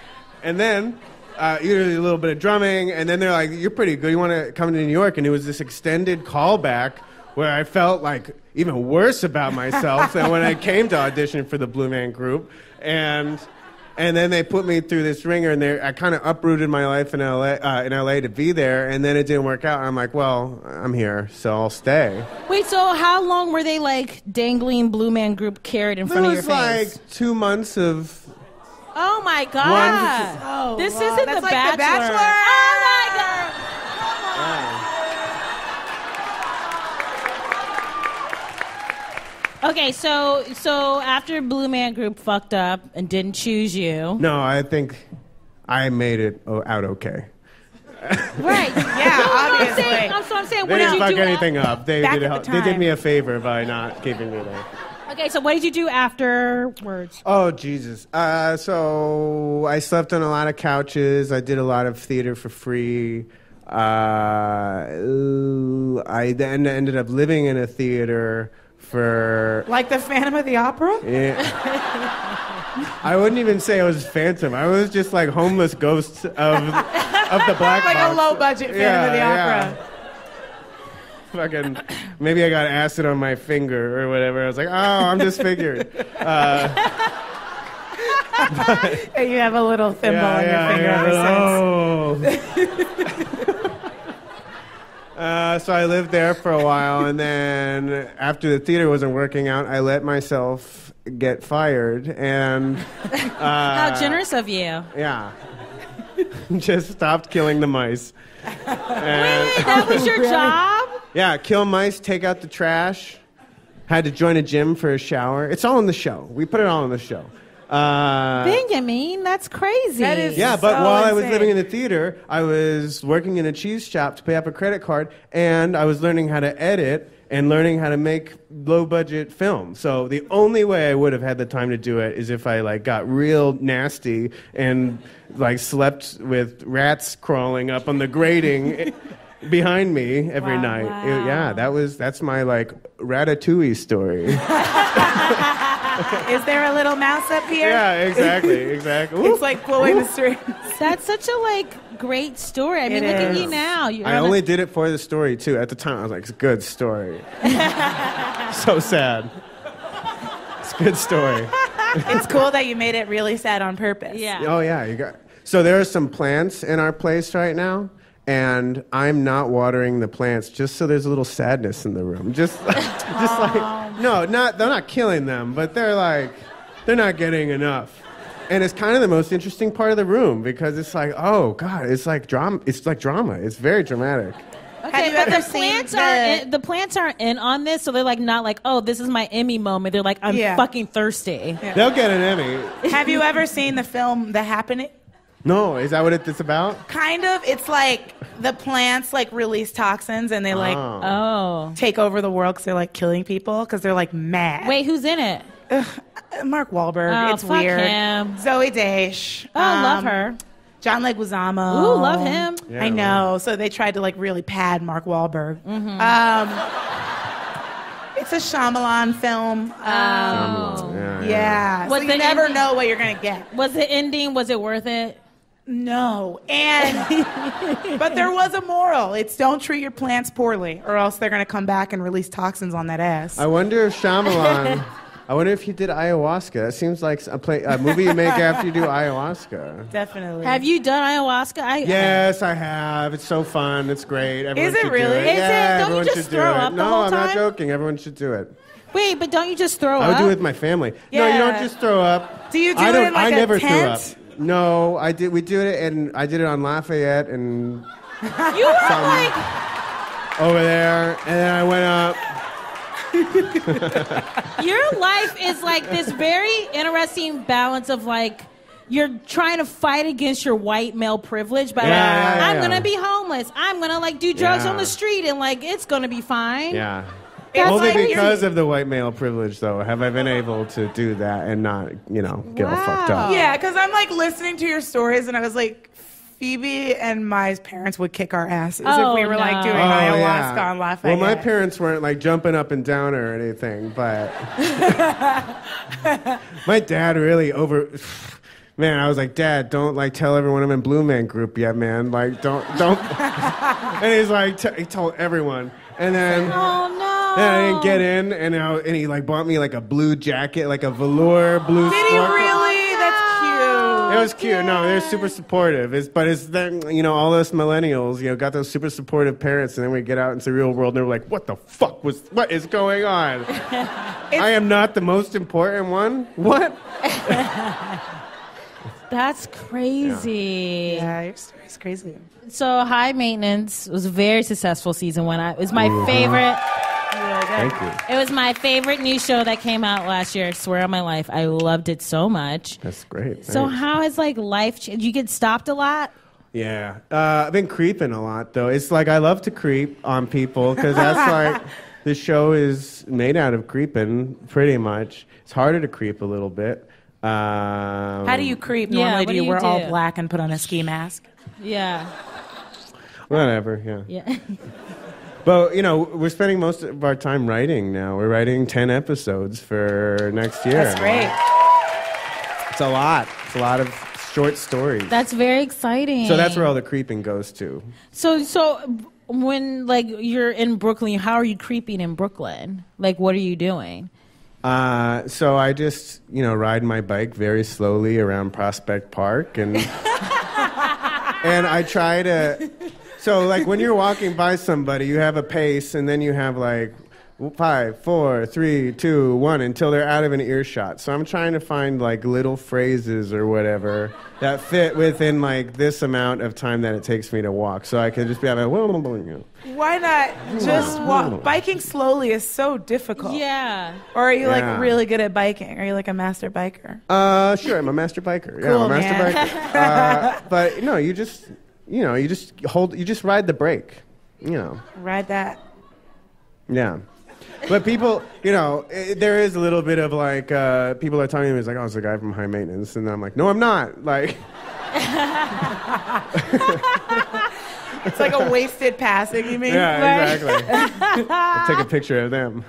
usually a little bit of drumming, and then they're like, "You're pretty good. You want to come to New York?" And it was this extended callback where I felt like even worse about myself than when I came to audition for the Blue Man Group, and then they put me through this ringer, and I kind of uprooted my life in LA to be there, and then it didn't work out. And I'm like, well, I'm here, so I'll stay. Wait, so how long were they like dangling Blue Man Group carrot in front of your It was face? like 2 months of. Oh my God! This isn't That's the like Bachelor. The Bachelor. Oh my God! Okay, so after Blue Man Group fucked up and didn't choose you, No, I think I made it out okay. right? Yeah, obviously. I'm saying, They what did didn't you fuck do? anything up. They Back did, at the they did time. me a favor by not keeping me there. Okay, so what did you do afterwards? Oh, Jesus. So I slept on a lot of couches. I did a lot of theater for free. I then ended up living in a theater for... Like the Phantom of the Opera? Yeah. I wouldn't even say I was Phantom. I was just like homeless ghosts of the black Like box. a low-budget Phantom of the Opera. Fucking, maybe I got acid on my finger or whatever. I was like, oh, I'm disfigured. And you have a little thimble on your finger ever since. So I lived there for a while, and then after the theater wasn't working out, I let myself get fired, and How generous of you! yeah, just stopped killing the mice. Wait, that was your job? Yeah, kill mice, take out the trash. Had to join a gym for a shower. It's all in the show. We put it all in the show. Benjamin, that's crazy. That is Yeah, but so while I was insane. living in the theater, I was working in a cheese shop to pay up a credit card, and I was learning how to edit and learning how to make low-budget film. So the only way I would have had the time to do it is if I like got real nasty and like slept with rats crawling up on the grating behind me every Wow. night. Wow. That's my like Ratatouille story. Is there a little mouse up here? Yeah, exactly. It's like pulling the strings. That's such a great story. I mean, It look at is. you now. You're I only did it for the story too. At the time, I was like, "It's a good story." So sad. It's a good story. It's cool that you made it really sad on purpose. Yeah. Oh yeah, you got. So there are some plants in our place right now, and I'm not watering the plants just so there's a little sadness in the room. Just no, they're not killing them, but they're not getting enough. And it's kind of the most interesting part of the room because it's like, oh God, it's like drama. It's like drama. It's very dramatic. Have you ever the seen the plants aren't in on this, so they're like not like, oh, this is my Emmy moment. They're like, I'm fucking thirsty. Yeah. They'll get an Emmy. Have you ever seen the film The Happening? No, is that what it's about? Kind of. It's like the plants like release toxins and they like take over the world because they're like killing people because they're like mad. Wait, who's in it? Mark Wahlberg. Oh, It's fuck weird. him. Zoe Desch. Oh, love her. John Leguizamo. Ooh, love him. Yeah, I know. So they tried to like really pad Mark Wahlberg. It's a Shyamalan film. Yeah. So Was you the never ending- know what you're gonna get. Was the ending? Was it worth it? No. And but there was a moral. It's don't treat your plants poorly, or else they're gonna come back and release toxins on that ass. I wonder if Shyamalan. I wonder if he did ayahuasca. It seems like a movie you make after you do ayahuasca. Definitely. Have you done ayahuasca? Yes, I have. It's so fun. It's great. Everyone Is it should really? Do it. Is it? Yeah, Don't you everyone just should throw do it. up the No, whole I'm not time? joking. Everyone should do it. Wait, but don't you just throw I up? would do it with my family. No, you don't Yeah. just throw up. Do you do I it don't. in like I a never tent? threw up. No, I did. We did it, and I did it on Lafayette and You were like, over there, and then I went up. your life is like this very interesting balance of like, you're trying to fight against your white male privilege by I'm gonna be homeless. I'm gonna like do drugs on the street and like it's gonna be fine. Yeah. It's Only like because of the white male privilege, though, have I been able to do that and not, get all fucked up. Yeah, because I'm like listening to your stories, and I was like, Phoebe and my parents would kick our asses if we were like doing ayahuasca on Lafayette. Well, my parents weren't like jumping up and down or anything, but my dad really Man, I was like, Dad, don't like tell everyone I'm in Blue Man Group yet, man. Like, don't. And he's like, he told everyone, and then. Oh no. And I didn't get in, and he like bought me like a blue jacket, like a velour blue. Did he snorkel. really? That's cute. It was cute. No, they're super supportive. But it's then all us millennials, got those super supportive parents, and then we get out into the real world, and they're like, "What the fuck what is going on? I am not the most important one. What?" That's crazy. Yeah, your story's crazy. So High Maintenance was a very successful season one. It was my favorite. Thank you. It was my favorite new show that came out last year. I swear on my life, I loved it so much. That's great. So Thanks. how has like life changed? You get stopped a lot? Yeah, I've been creeping a lot though. It's like I love to creep on people because that's like the show is made out of creeping pretty much. It's harder to creep a little bit. How do you creep? Yeah, Normally, what do you do wear you all do? black and put on a ski mask? Yeah. Whatever. Yeah. Yeah. But, we're spending most of our time writing now. We're writing 10 episodes for next year. That's great. It's a lot. It's a lot of short stories. That's very exciting. So that's where all the creeping goes to. So when like you're in Brooklyn, how are you creeping in Brooklyn? Like what are you doing? So I just, ride my bike very slowly around Prospect Park and and I try to. So, like, when you're walking by somebody, you have a pace, and then you have, like, 5, 4, 3, 2, 1, until they're out of an earshot. So I'm trying to find, like, little phrases or whatever that fit within, like, this amount of time that it takes me to walk. So I can just be like, Why not just walk? Biking slowly is so difficult. Yeah. Or are you, Yeah. like, really good at biking? Are you, like, a master biker? Sure, I'm a master biker. Yeah, Cool, I'm a master man. biker. But, no, you just ride the brake, Ride that. Yeah. But people, there is a little bit of like, people are telling me, it's like, oh, it's a guy from High Maintenance. And then I'm like, no, I'm not. Like, It's like a wasted passing, you mean? yeah, exactly. I'll take a picture of them.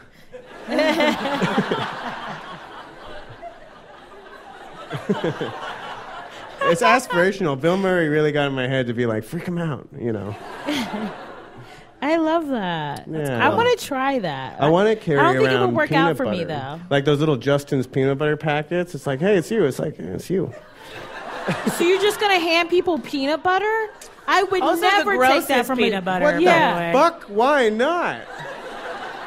It's aspirational. Bill Murray really got in my head to be like, freak him out, I love that. Yeah. I want to try that. I want to carry I don't think around it would work peanut out for me, butter. though. Like those little Justin's peanut butter packets. It's like, hey, it's you. It's like, it's you. So you're just going to hand people peanut butter? I would Also, never the take grossest that from peanut butter, What by the the Yeah. way. fuck? Why not?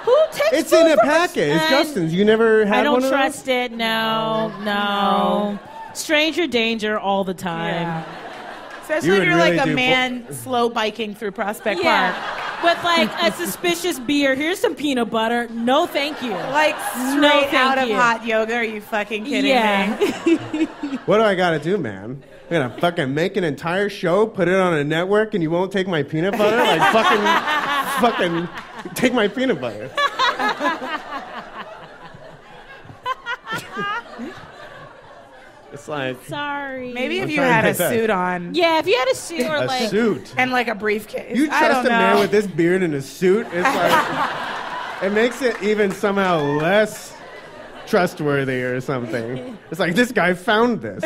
Who takes It's food in a from packet. It's And Justin's. You never had I one don't of trust it. No. Stranger danger all the time. Yeah. Especially You if would you're really like a do man slow biking through Prospect Yeah. Park. with like a suspicious beer. Here's some peanut butter. No, thank you. Like straight No, thank out of you. hot yoga. Are you fucking kidding me? What do I gotta do, man? I'm gonna fucking make an entire show, put it on a network, and you won't take my peanut butter? Like fucking take my peanut butter. It's like Sorry. Maybe if I'm you trying had my a best. suit on. Yeah, if you had a suit or a like suit. And like a briefcase. You I trust don't a man know. with this beard and a suit? It's like it makes it even somehow less trustworthy or something. It's like this guy found this.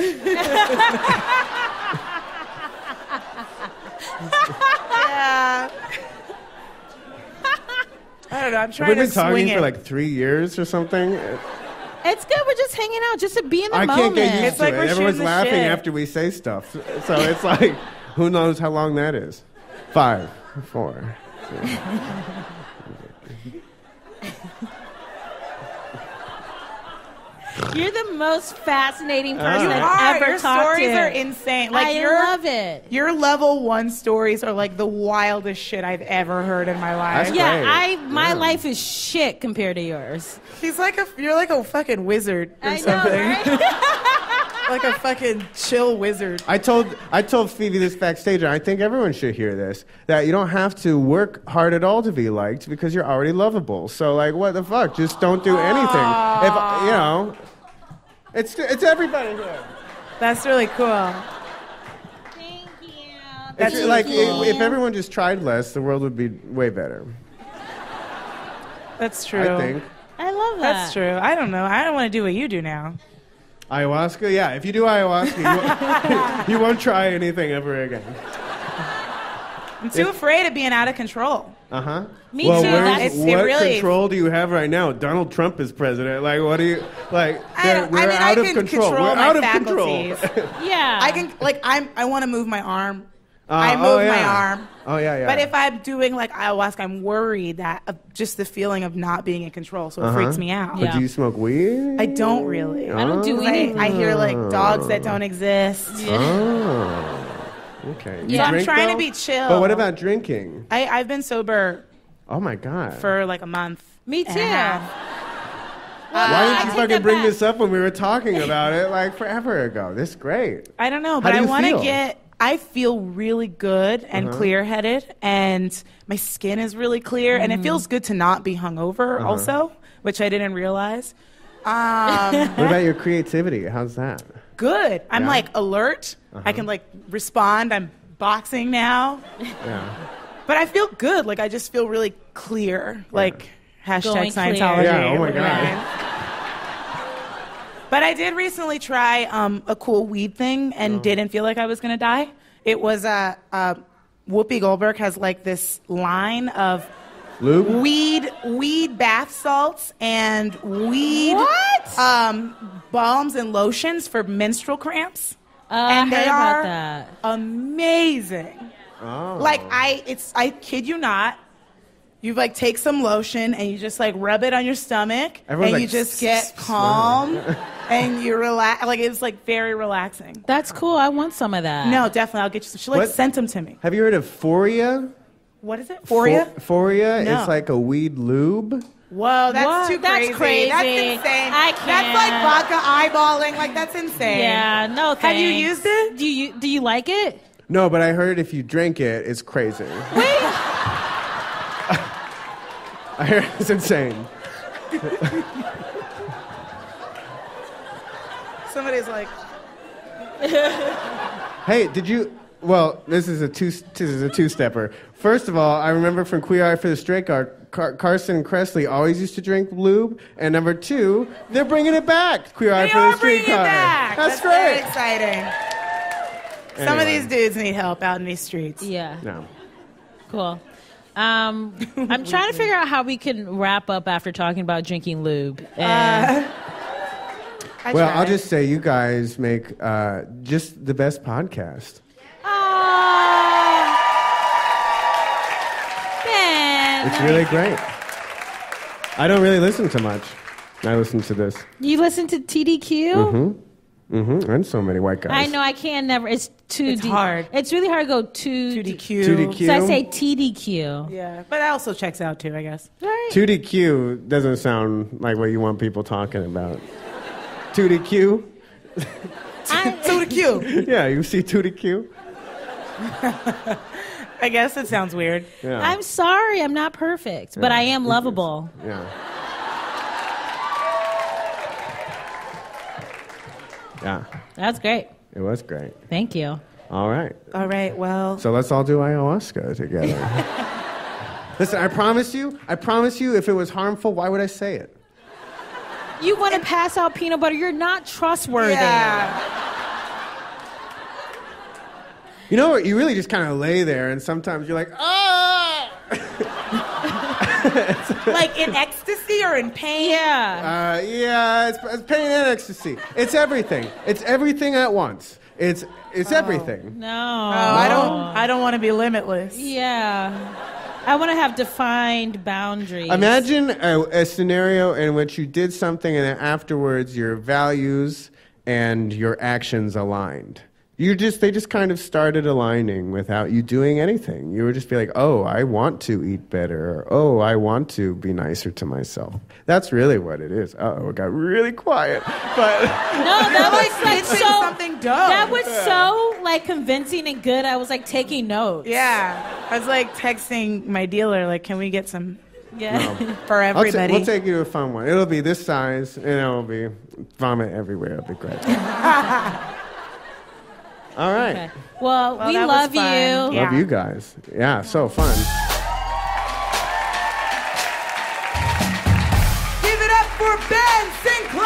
Yeah. I don't know. I'm trying We've to been talking swing for it. like 3 years or something. it's good. We're just hanging out, just to be in the I moment. can't get used It's to like it. we're Everyone's shooting the laughing shit. after we say stuff. So it's like, who knows how long that is? 5, 4. 3. You're the most fascinating person You I've are. ever Your talked stories to. are insane. Like I your love it. Your level 1 stories are like the wildest shit I've ever heard in my life. That's Yeah, great. my life is shit compared to yours. You're like a fucking wizard or I know, something. right? Like a fucking chill wizard. I told Phoebe this backstage, and I think everyone should hear this, that you don't have to work hard at all to be liked because you're already lovable. So, like, what the fuck? Just don't do anything. If, you know, it's everybody here. That's really cool. Thank you. That's It's like, really if everyone just tried less, the world would be way better. That's true. I think. I love that. That's true. I don't know. I don't want to do what you do now. Ayahuasca? Yeah, if you do ayahuasca, you won't try anything ever again. I'm too afraid of being out of control. Uh-huh. Me well, too. What really- control do you have right now? Donald Trump is president. Like, what do you, like, we're I out of can control. We're my out of faculties. control. Yeah. I can, like, I want to move my arm. I move my arm. Oh, yeah, yeah. But if I'm doing, like, ayahuasca, I'm worried that just the feeling of not being in control, so it freaks me out. But do you smoke weed? I don't really. I don't do anything. I hear, like, dogs that don't exist. Oh. Okay. You So I'm drink, trying though? to be chill. But what about drinking? I've been sober Oh, my God. for, like, a month. Me and too. a half. Why I didn't you take fucking that bring back. this up when we were talking about it, like, forever ago? This is great. I don't know, How but do I you want to feel? I feel really good and clear-headed, and my skin is really clear, and it feels good to not be hungover also, which I didn't realize. What about your creativity? How's that? Good. I'm Yeah? like alert. I can like respond. I'm boxing now, Yeah. but I feel good. Like I just feel really clear. Like hashtag Going clear. Scientology. Yeah, oh my God. Right? But I did recently try a cool weed thing and didn't feel like I was gonna die. It was Whoopi Goldberg has like this line of Lube? weed bath salts and weed balms and lotions for menstrual cramps. And I heard they about are that. amazing. Oh. Like I kid you not. You like take some lotion and you just like rub it on your stomach Everyone's and like, you just get calm and you relax. Like it was like very relaxing. That's cool. I want some of that. No, definitely. I'll get you some. She like What? sent them to me. Have you heard of Foria? What is it? Foria? Foria No. is like a weed lube. Whoa, that's What? too That's crazy. crazy. That's insane. I That's like can't. vodka eyeballing. Like that's insane. Yeah, no thanks. Have you used it? Do you like it? No, but I heard if you drink it, it's crazy. Wait. I heard it's insane. Somebody's like, Hey, did you? Well, this is a two-stepper. First of all, I remember from Queer Eye for the Straight Guard, Carson and Kressley always used to drink lube. And number two, they're bringing it back. Queer Eye they for the are Street bringing it Guard. back. That's very great. exciting. Some of Anyway. these dudes need help out in these streets. Yeah. No. Cool. I'm trying to figure out how we can wrap up after talking about drinking lube. And Well, tried. I'll just say you guys make just the best podcast. man, It's really great. I don't really listen to much. I listen to this. you listen to TDQ? Mm-hmm. And so many white guys. I know, I can never. It's hard. It's really hard to go 2DQ. 2DQ. So I say TDQ. Yeah, but that also checks out too, I guess. Right. 2DQ doesn't sound like what you want people talking about. 2DQ? 2DQ. Yeah, you see 2DQ? I guess it sounds weird. Yeah. I'm sorry, I'm not perfect, but I am lovable. Yeah. Yeah. That's great. It was great. Thank you. All right. All right, well. So let's all do ayahuasca together. Listen, I promise you, if it was harmful, why would I say it? You want to pass out peanut butter? You're not trustworthy. Yeah. You know what? You really just kind of lay there, and sometimes you're like, ah! Like in ecstasy or in pain? Yeah. Yeah, it's pain and ecstasy. It's everything. It's everything at once. It's everything. No. I don't want to be limitless. Yeah. I want to have defined boundaries. Imagine a scenario in which you did something and then afterwards your values and your actions aligned. They just kind of started aligning without you doing anything. You would just be like, oh, I want to eat better, or oh, I want to be nicer to myself. That's really what it is. Uh-oh, it got really quiet. But no, that was like so something dope. That was so like convincing and good. I was like taking notes. Yeah. I was like texting my dealer, like, can we get some for we'll everybody? take you to a fun one. It'll be this size, and it'll be vomit everywhere. It'll be great. All right. Okay. Well, we that love was fun. you. Love you guys. Yeah, so fun. Give it up for Ben Sinclair!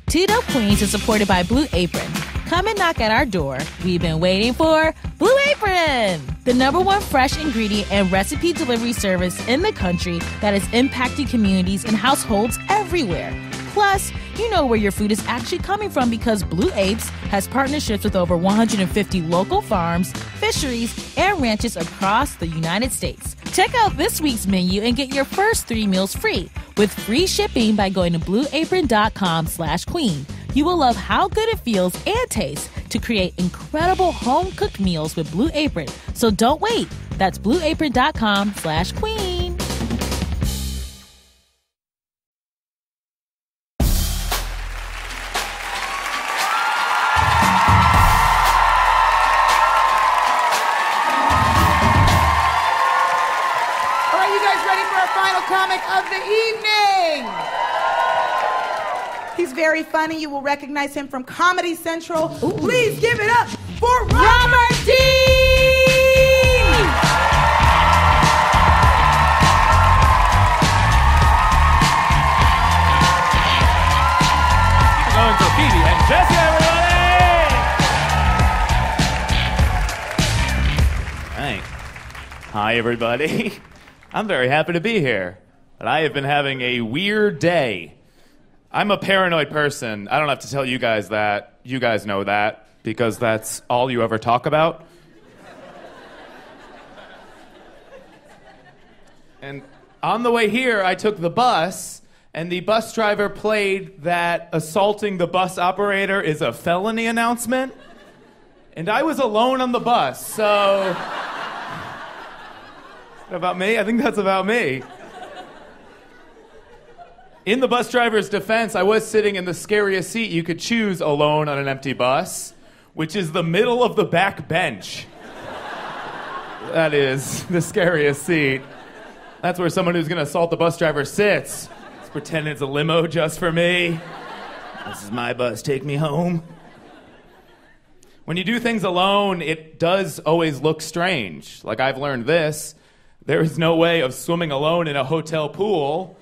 Tito Queens is supported by Blue Apron. Come and knock at our door. We've been waiting for Blue Apron, the #1 fresh ingredient and recipe delivery service in the country that is impacting communities and households everywhere. Plus, you know where your food is actually coming from because Blue Apes has partnerships with over 150 local farms, fisheries, and ranches across the United States. Check out this week's menu and get your first 3 meals free with free shipping by going to blueapron.com/queen. You will love how good it feels and tastes to create incredible home-cooked meals with Blue Apron. So don't wait. That's blueapron.com/queen. All right, you guys ready for our final comic of the evening? He's very funny. You will recognize him from Comedy Central. Please give it up for Robert Dean! Going to Petey and Jesse, everybody! Thanks. Hi, everybody. I'm very happy to be here, but I have been having a weird day. I'm a paranoid person. I don't have to tell you guys that. You guys know that, because that's all you ever talk about. And on the way here, I took the bus, and the bus driver played that assaulting the bus operator is a felony announcement. And I was alone on the bus, so... Is that about me? I think that's about me. In the bus driver's defense, I was sitting in the scariest seat you could choose alone on an empty bus, which is the middle of the back bench. That is the scariest seat. That's where someone who's going to assault the bus driver sits. Let's pretend it's a limo just for me. This is my bus, take me home. When you do things alone, it does always look strange. Like I've learned this. There is no way of swimming alone in a hotel pool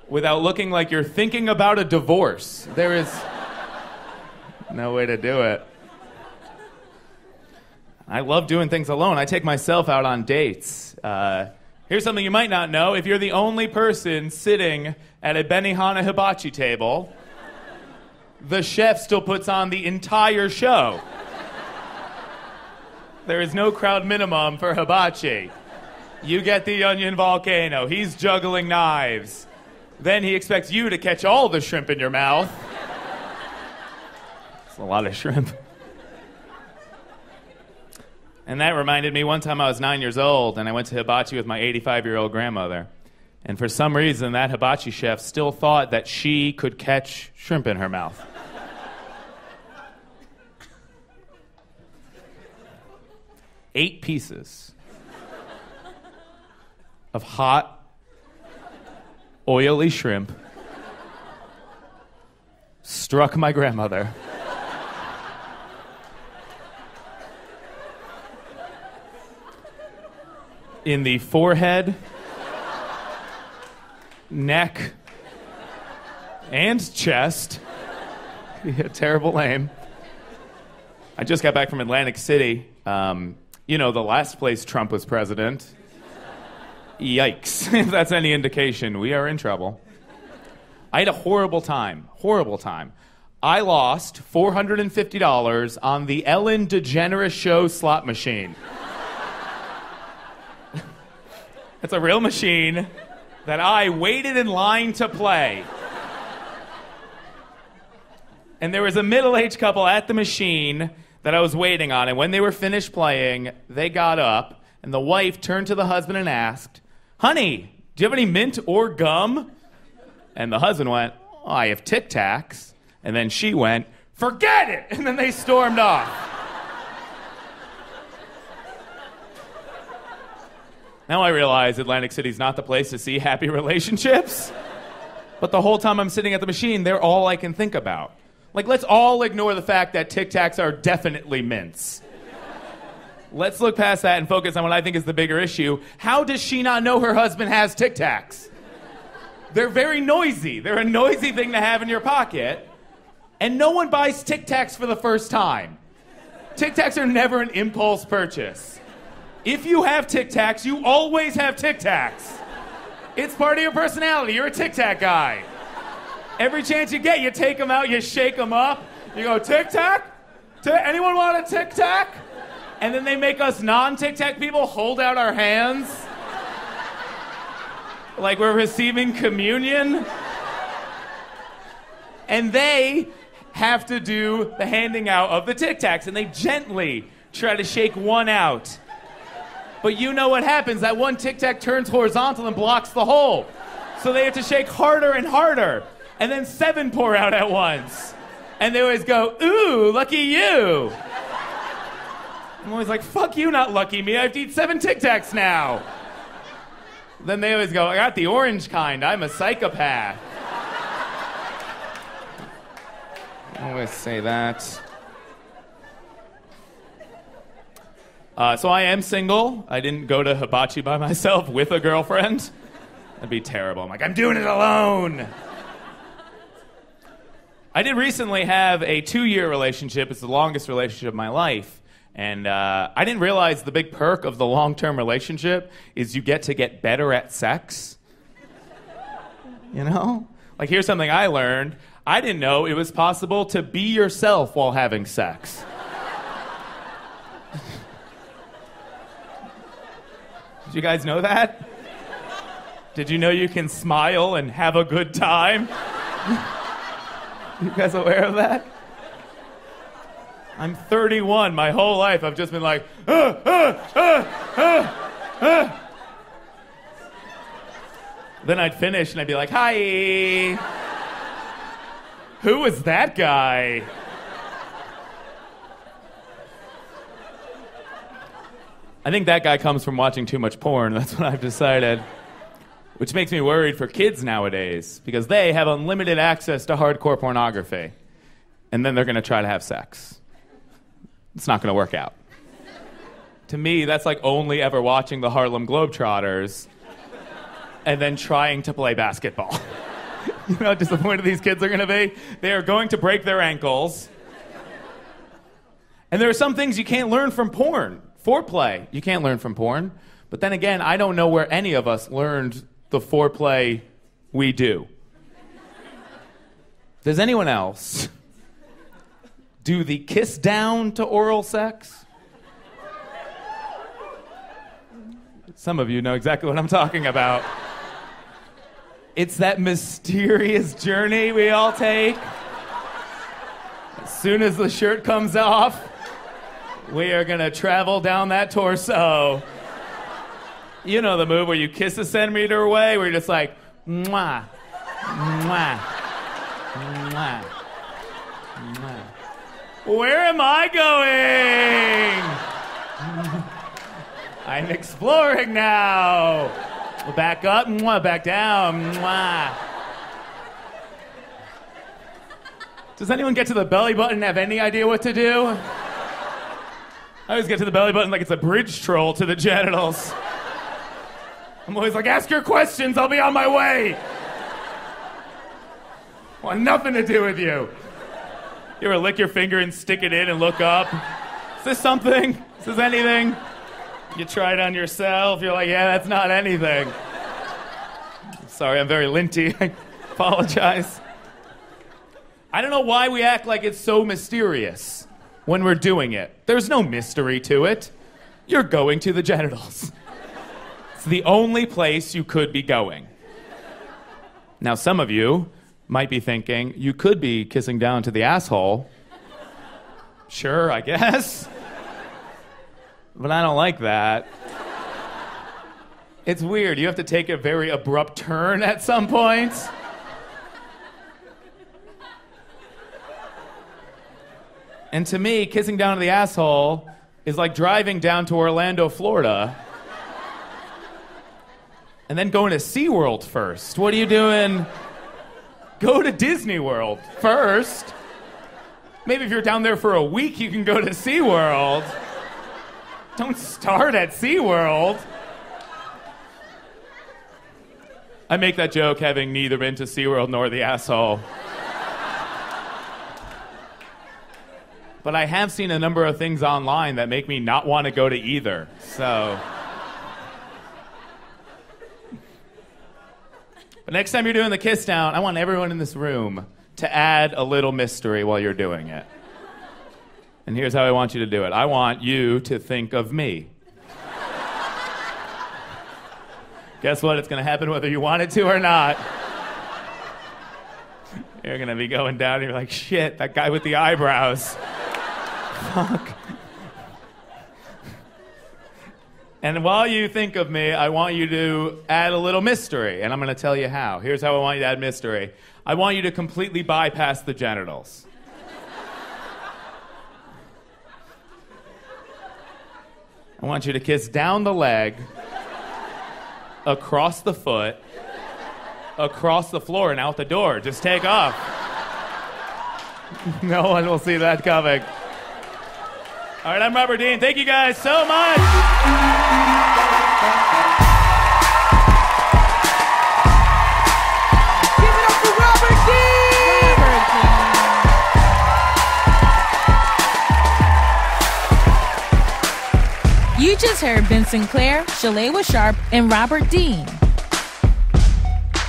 without looking like you're thinking about a divorce. There is no way to do it. I love doing things alone. I take myself out on dates. Here's something you might not know. If you're the only person sitting at a Benihana hibachi table, the chef still puts on the entire show. There is no crowd minimum for hibachi. You get the onion volcano. He's juggling knives. Then he expects you to catch all the shrimp in your mouth. It's a lot of shrimp. And that reminded me, one time I was 9 years old, and I went to hibachi with my 85-year-old grandmother. And for some reason, that hibachi chef still thought that she could catch shrimp in her mouth. 8 pieces of hot, oily shrimp struck my grandmother. In the forehead, neck, and chest. Yeah, terrible aim. I just got back from Atlantic City. You know, the last place Trump was president. Yikes. If that's any indication, we are in trouble. I had a horrible time. I lost $450 on the Ellen DeGeneres Show slot machine. It's a real machine that I waited in line to play. And there was a middle-aged couple at the machine that I was waiting on, and when they were finished playing, they got up, and the wife turned to the husband and asked, "Honey, do you have any mint or gum?" And the husband went, "Oh, I have Tic Tacs." And then she went, "Forget it!" And then they stormed off. Now I realize Atlantic City's not the place to see happy relationships. But the whole time I'm sitting at the machine, they're all I can think about. Like, let's all ignore the fact that Tic Tacs are definitely mints. Let's look past that and focus on what I think is the bigger issue. How does she not know her husband has Tic Tacs? They're very noisy. They're a noisy thing to have in your pocket. And no one buys Tic Tacs for the first time. Tic Tacs are never an impulse purchase. If you have Tic Tacs, you always have Tic Tacs. It's part of your personality. You're a Tic Tac guy. Every chance you get, you take them out, you shake them up. You go, "Tic Tac? Anyone want a Tic Tac?" And then they make us non-Tic Tac people hold out our hands like we're receiving communion. And they have to do the handing out of the Tic Tacs, and they gently try to shake one out. But you know what happens. That one Tic Tac turns horizontal and blocks the hole. So they have to shake harder and harder. And then 7 pour out at once. And they always go, "Ooh, lucky you." I'm always like, "Fuck you, not lucky me. I have to eat 7 Tic Tacs now." Then they always go, "I got the orange kind. I'm a psychopath." I always say that. So I am single. I didn't go to hibachi by myself with a girlfriend. That'd be terrible. I'm like, I'm doing it alone. I did recently have a 2-year relationship. It's the longest relationship of my life. And I didn't realize the big perk of the long-term relationship is you get to get better at sex. You know? Like, here's something I learned. I didn't know it was possible to be yourself while having sex. Did you guys know that? Did you know you can smile and have a good time? You guys aware of that? I'm 31. My whole life I've just been like, Then I'd finish and I'd be like, "Hi. Who was that guy?" I think that guy comes from watching too much porn. That's what I've decided. Which makes me worried for kids nowadays, because they have unlimited access to hardcore pornography. And then they're going to try to have sex. It's not going to work out. To me, that's like only ever watching the Harlem Globetrotters and then trying to play basketball. You know how disappointed these kids are going to be? They are going to break their ankles. And there are some things you can't learn from porn. Foreplay, you can't learn from porn. But then again, I don't know where any of us learned the foreplay we do. Does anyone else do the kiss down to oral sex? Some of you know exactly what I'm talking about. It's that mysterious journey we all take. As soon as the shirt comes off, we are gonna travel down that torso. You know the move where you kiss a centimeter away, where you're just like, mwah, mwah, mwah, mwah. Where am I going? I'm exploring now. Back up, mwah, back down, mwah. Does anyone get to the belly button and have any idea what to do? I always get to the belly button like it's a bridge troll to the genitals. I'm always like, ask your questions, I'll be on my way. Want nothing to do with you. You ever lick your finger and stick it in and look up? Is this something? Is this anything? You try it on yourself, you're like, yeah, that's not anything. Sorry, I'm very linty. I apologize. I don't know why we act like it's so mysterious when we're doing it. There's no mystery to it. You're going to the genitals. It's the only place you could be going. Now, some of you might be thinking, you could be kissing down to the asshole. Sure, I guess. But I don't like that. It's weird. You have to take a very abrupt turn at some point. And to me, kissing down to the asshole is like driving down to Orlando, Florida, and then going to SeaWorld first. What are you doing? Go to Disney World first. Maybe if you're down there for a week, you can go to SeaWorld. Don't start at SeaWorld. I make that joke having neither been to SeaWorld nor the asshole. But I have seen a number of things online that make me not want to go to either, so. But next time you're doing the kiss down, I want everyone in this room to add a little mystery while you're doing it. And here's how I want you to do it. I want you to think of me. Guess what? It's going to happen whether you want it to or not. You're going to be going down and you're like, shit, that guy with the eyebrows. Fuck. And while you think of me, I want you to add a little mystery, and I'm going to tell you how. Here's how I want you to add mystery. I want you to completely bypass the genitals. I want you to kiss down the leg, across the foot, across the floor, and out the door. Just take off. No one will see that coming. All right, I'm Robert Dean. Thank you guys so much. Give it up for Robert Dean. You just heard Ben Sinclair, Shalewa Sharp, and Robert Dean.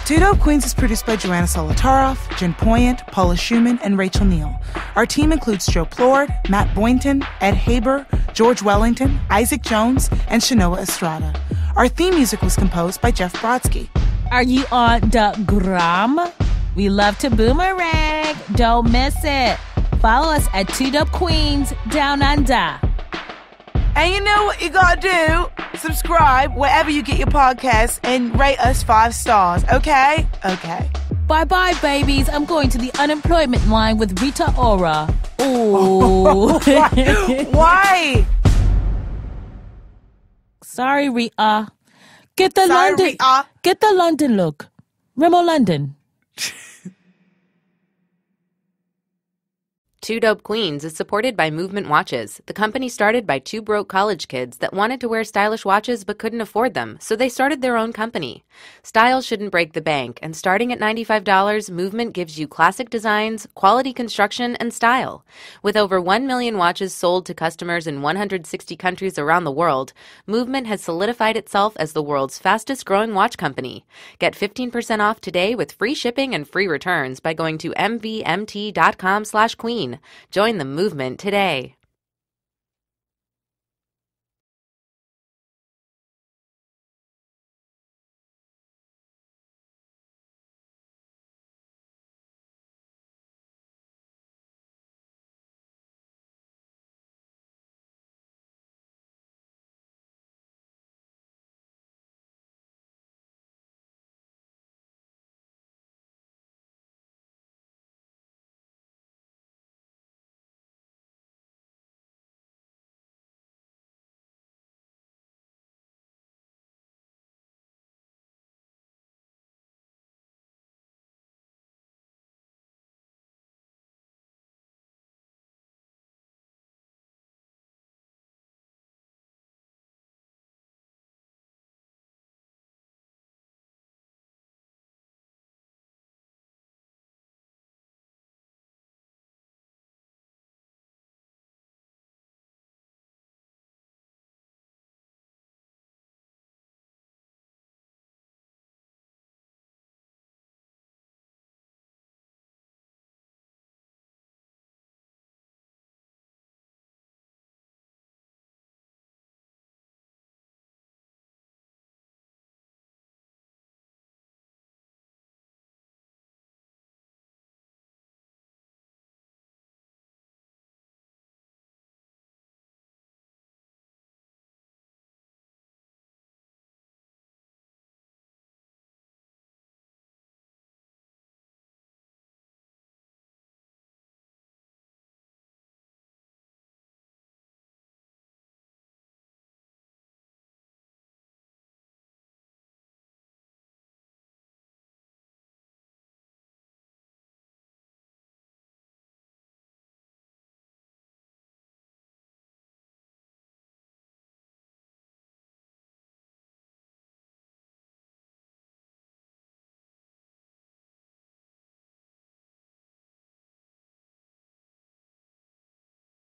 Two Dope Queens is produced by Joanna Solitaroff, Jen Poyant, Paula Schumann, and Rachel Neal. Our team includes Joe Plord, Matt Boynton, Ed Haber, George Wellington, Isaac Jones, and Shanoa Estrada. Our theme music was composed by Jeff Brodsky. Are you on the gram? We love to boomerang. Don't miss it. Follow us at Two Dope Queens Down Under. And you know what you gotta do? Subscribe wherever you get your podcasts and rate us 5 stars, okay? Okay. Bye-bye, babies. I'm going to the unemployment line with Rita Ora. Ooh. Why? Sorry, Rita. Get the Sorry, London. Rita. Get the London look. Remo London. Two Dope Queens is supported by Movement Watches, the company started by 2 broke college kids that wanted to wear stylish watches but couldn't afford them, so they started their own company. Style shouldn't break the bank, and starting at $95, Movement gives you classic designs, quality construction, and style. With over 1 million watches sold to customers in 160 countries around the world, Movement has solidified itself as the world's fastest-growing watch company. Get 15% off today with free shipping and free returns by going to mvmt.com/queen. Join the movement today.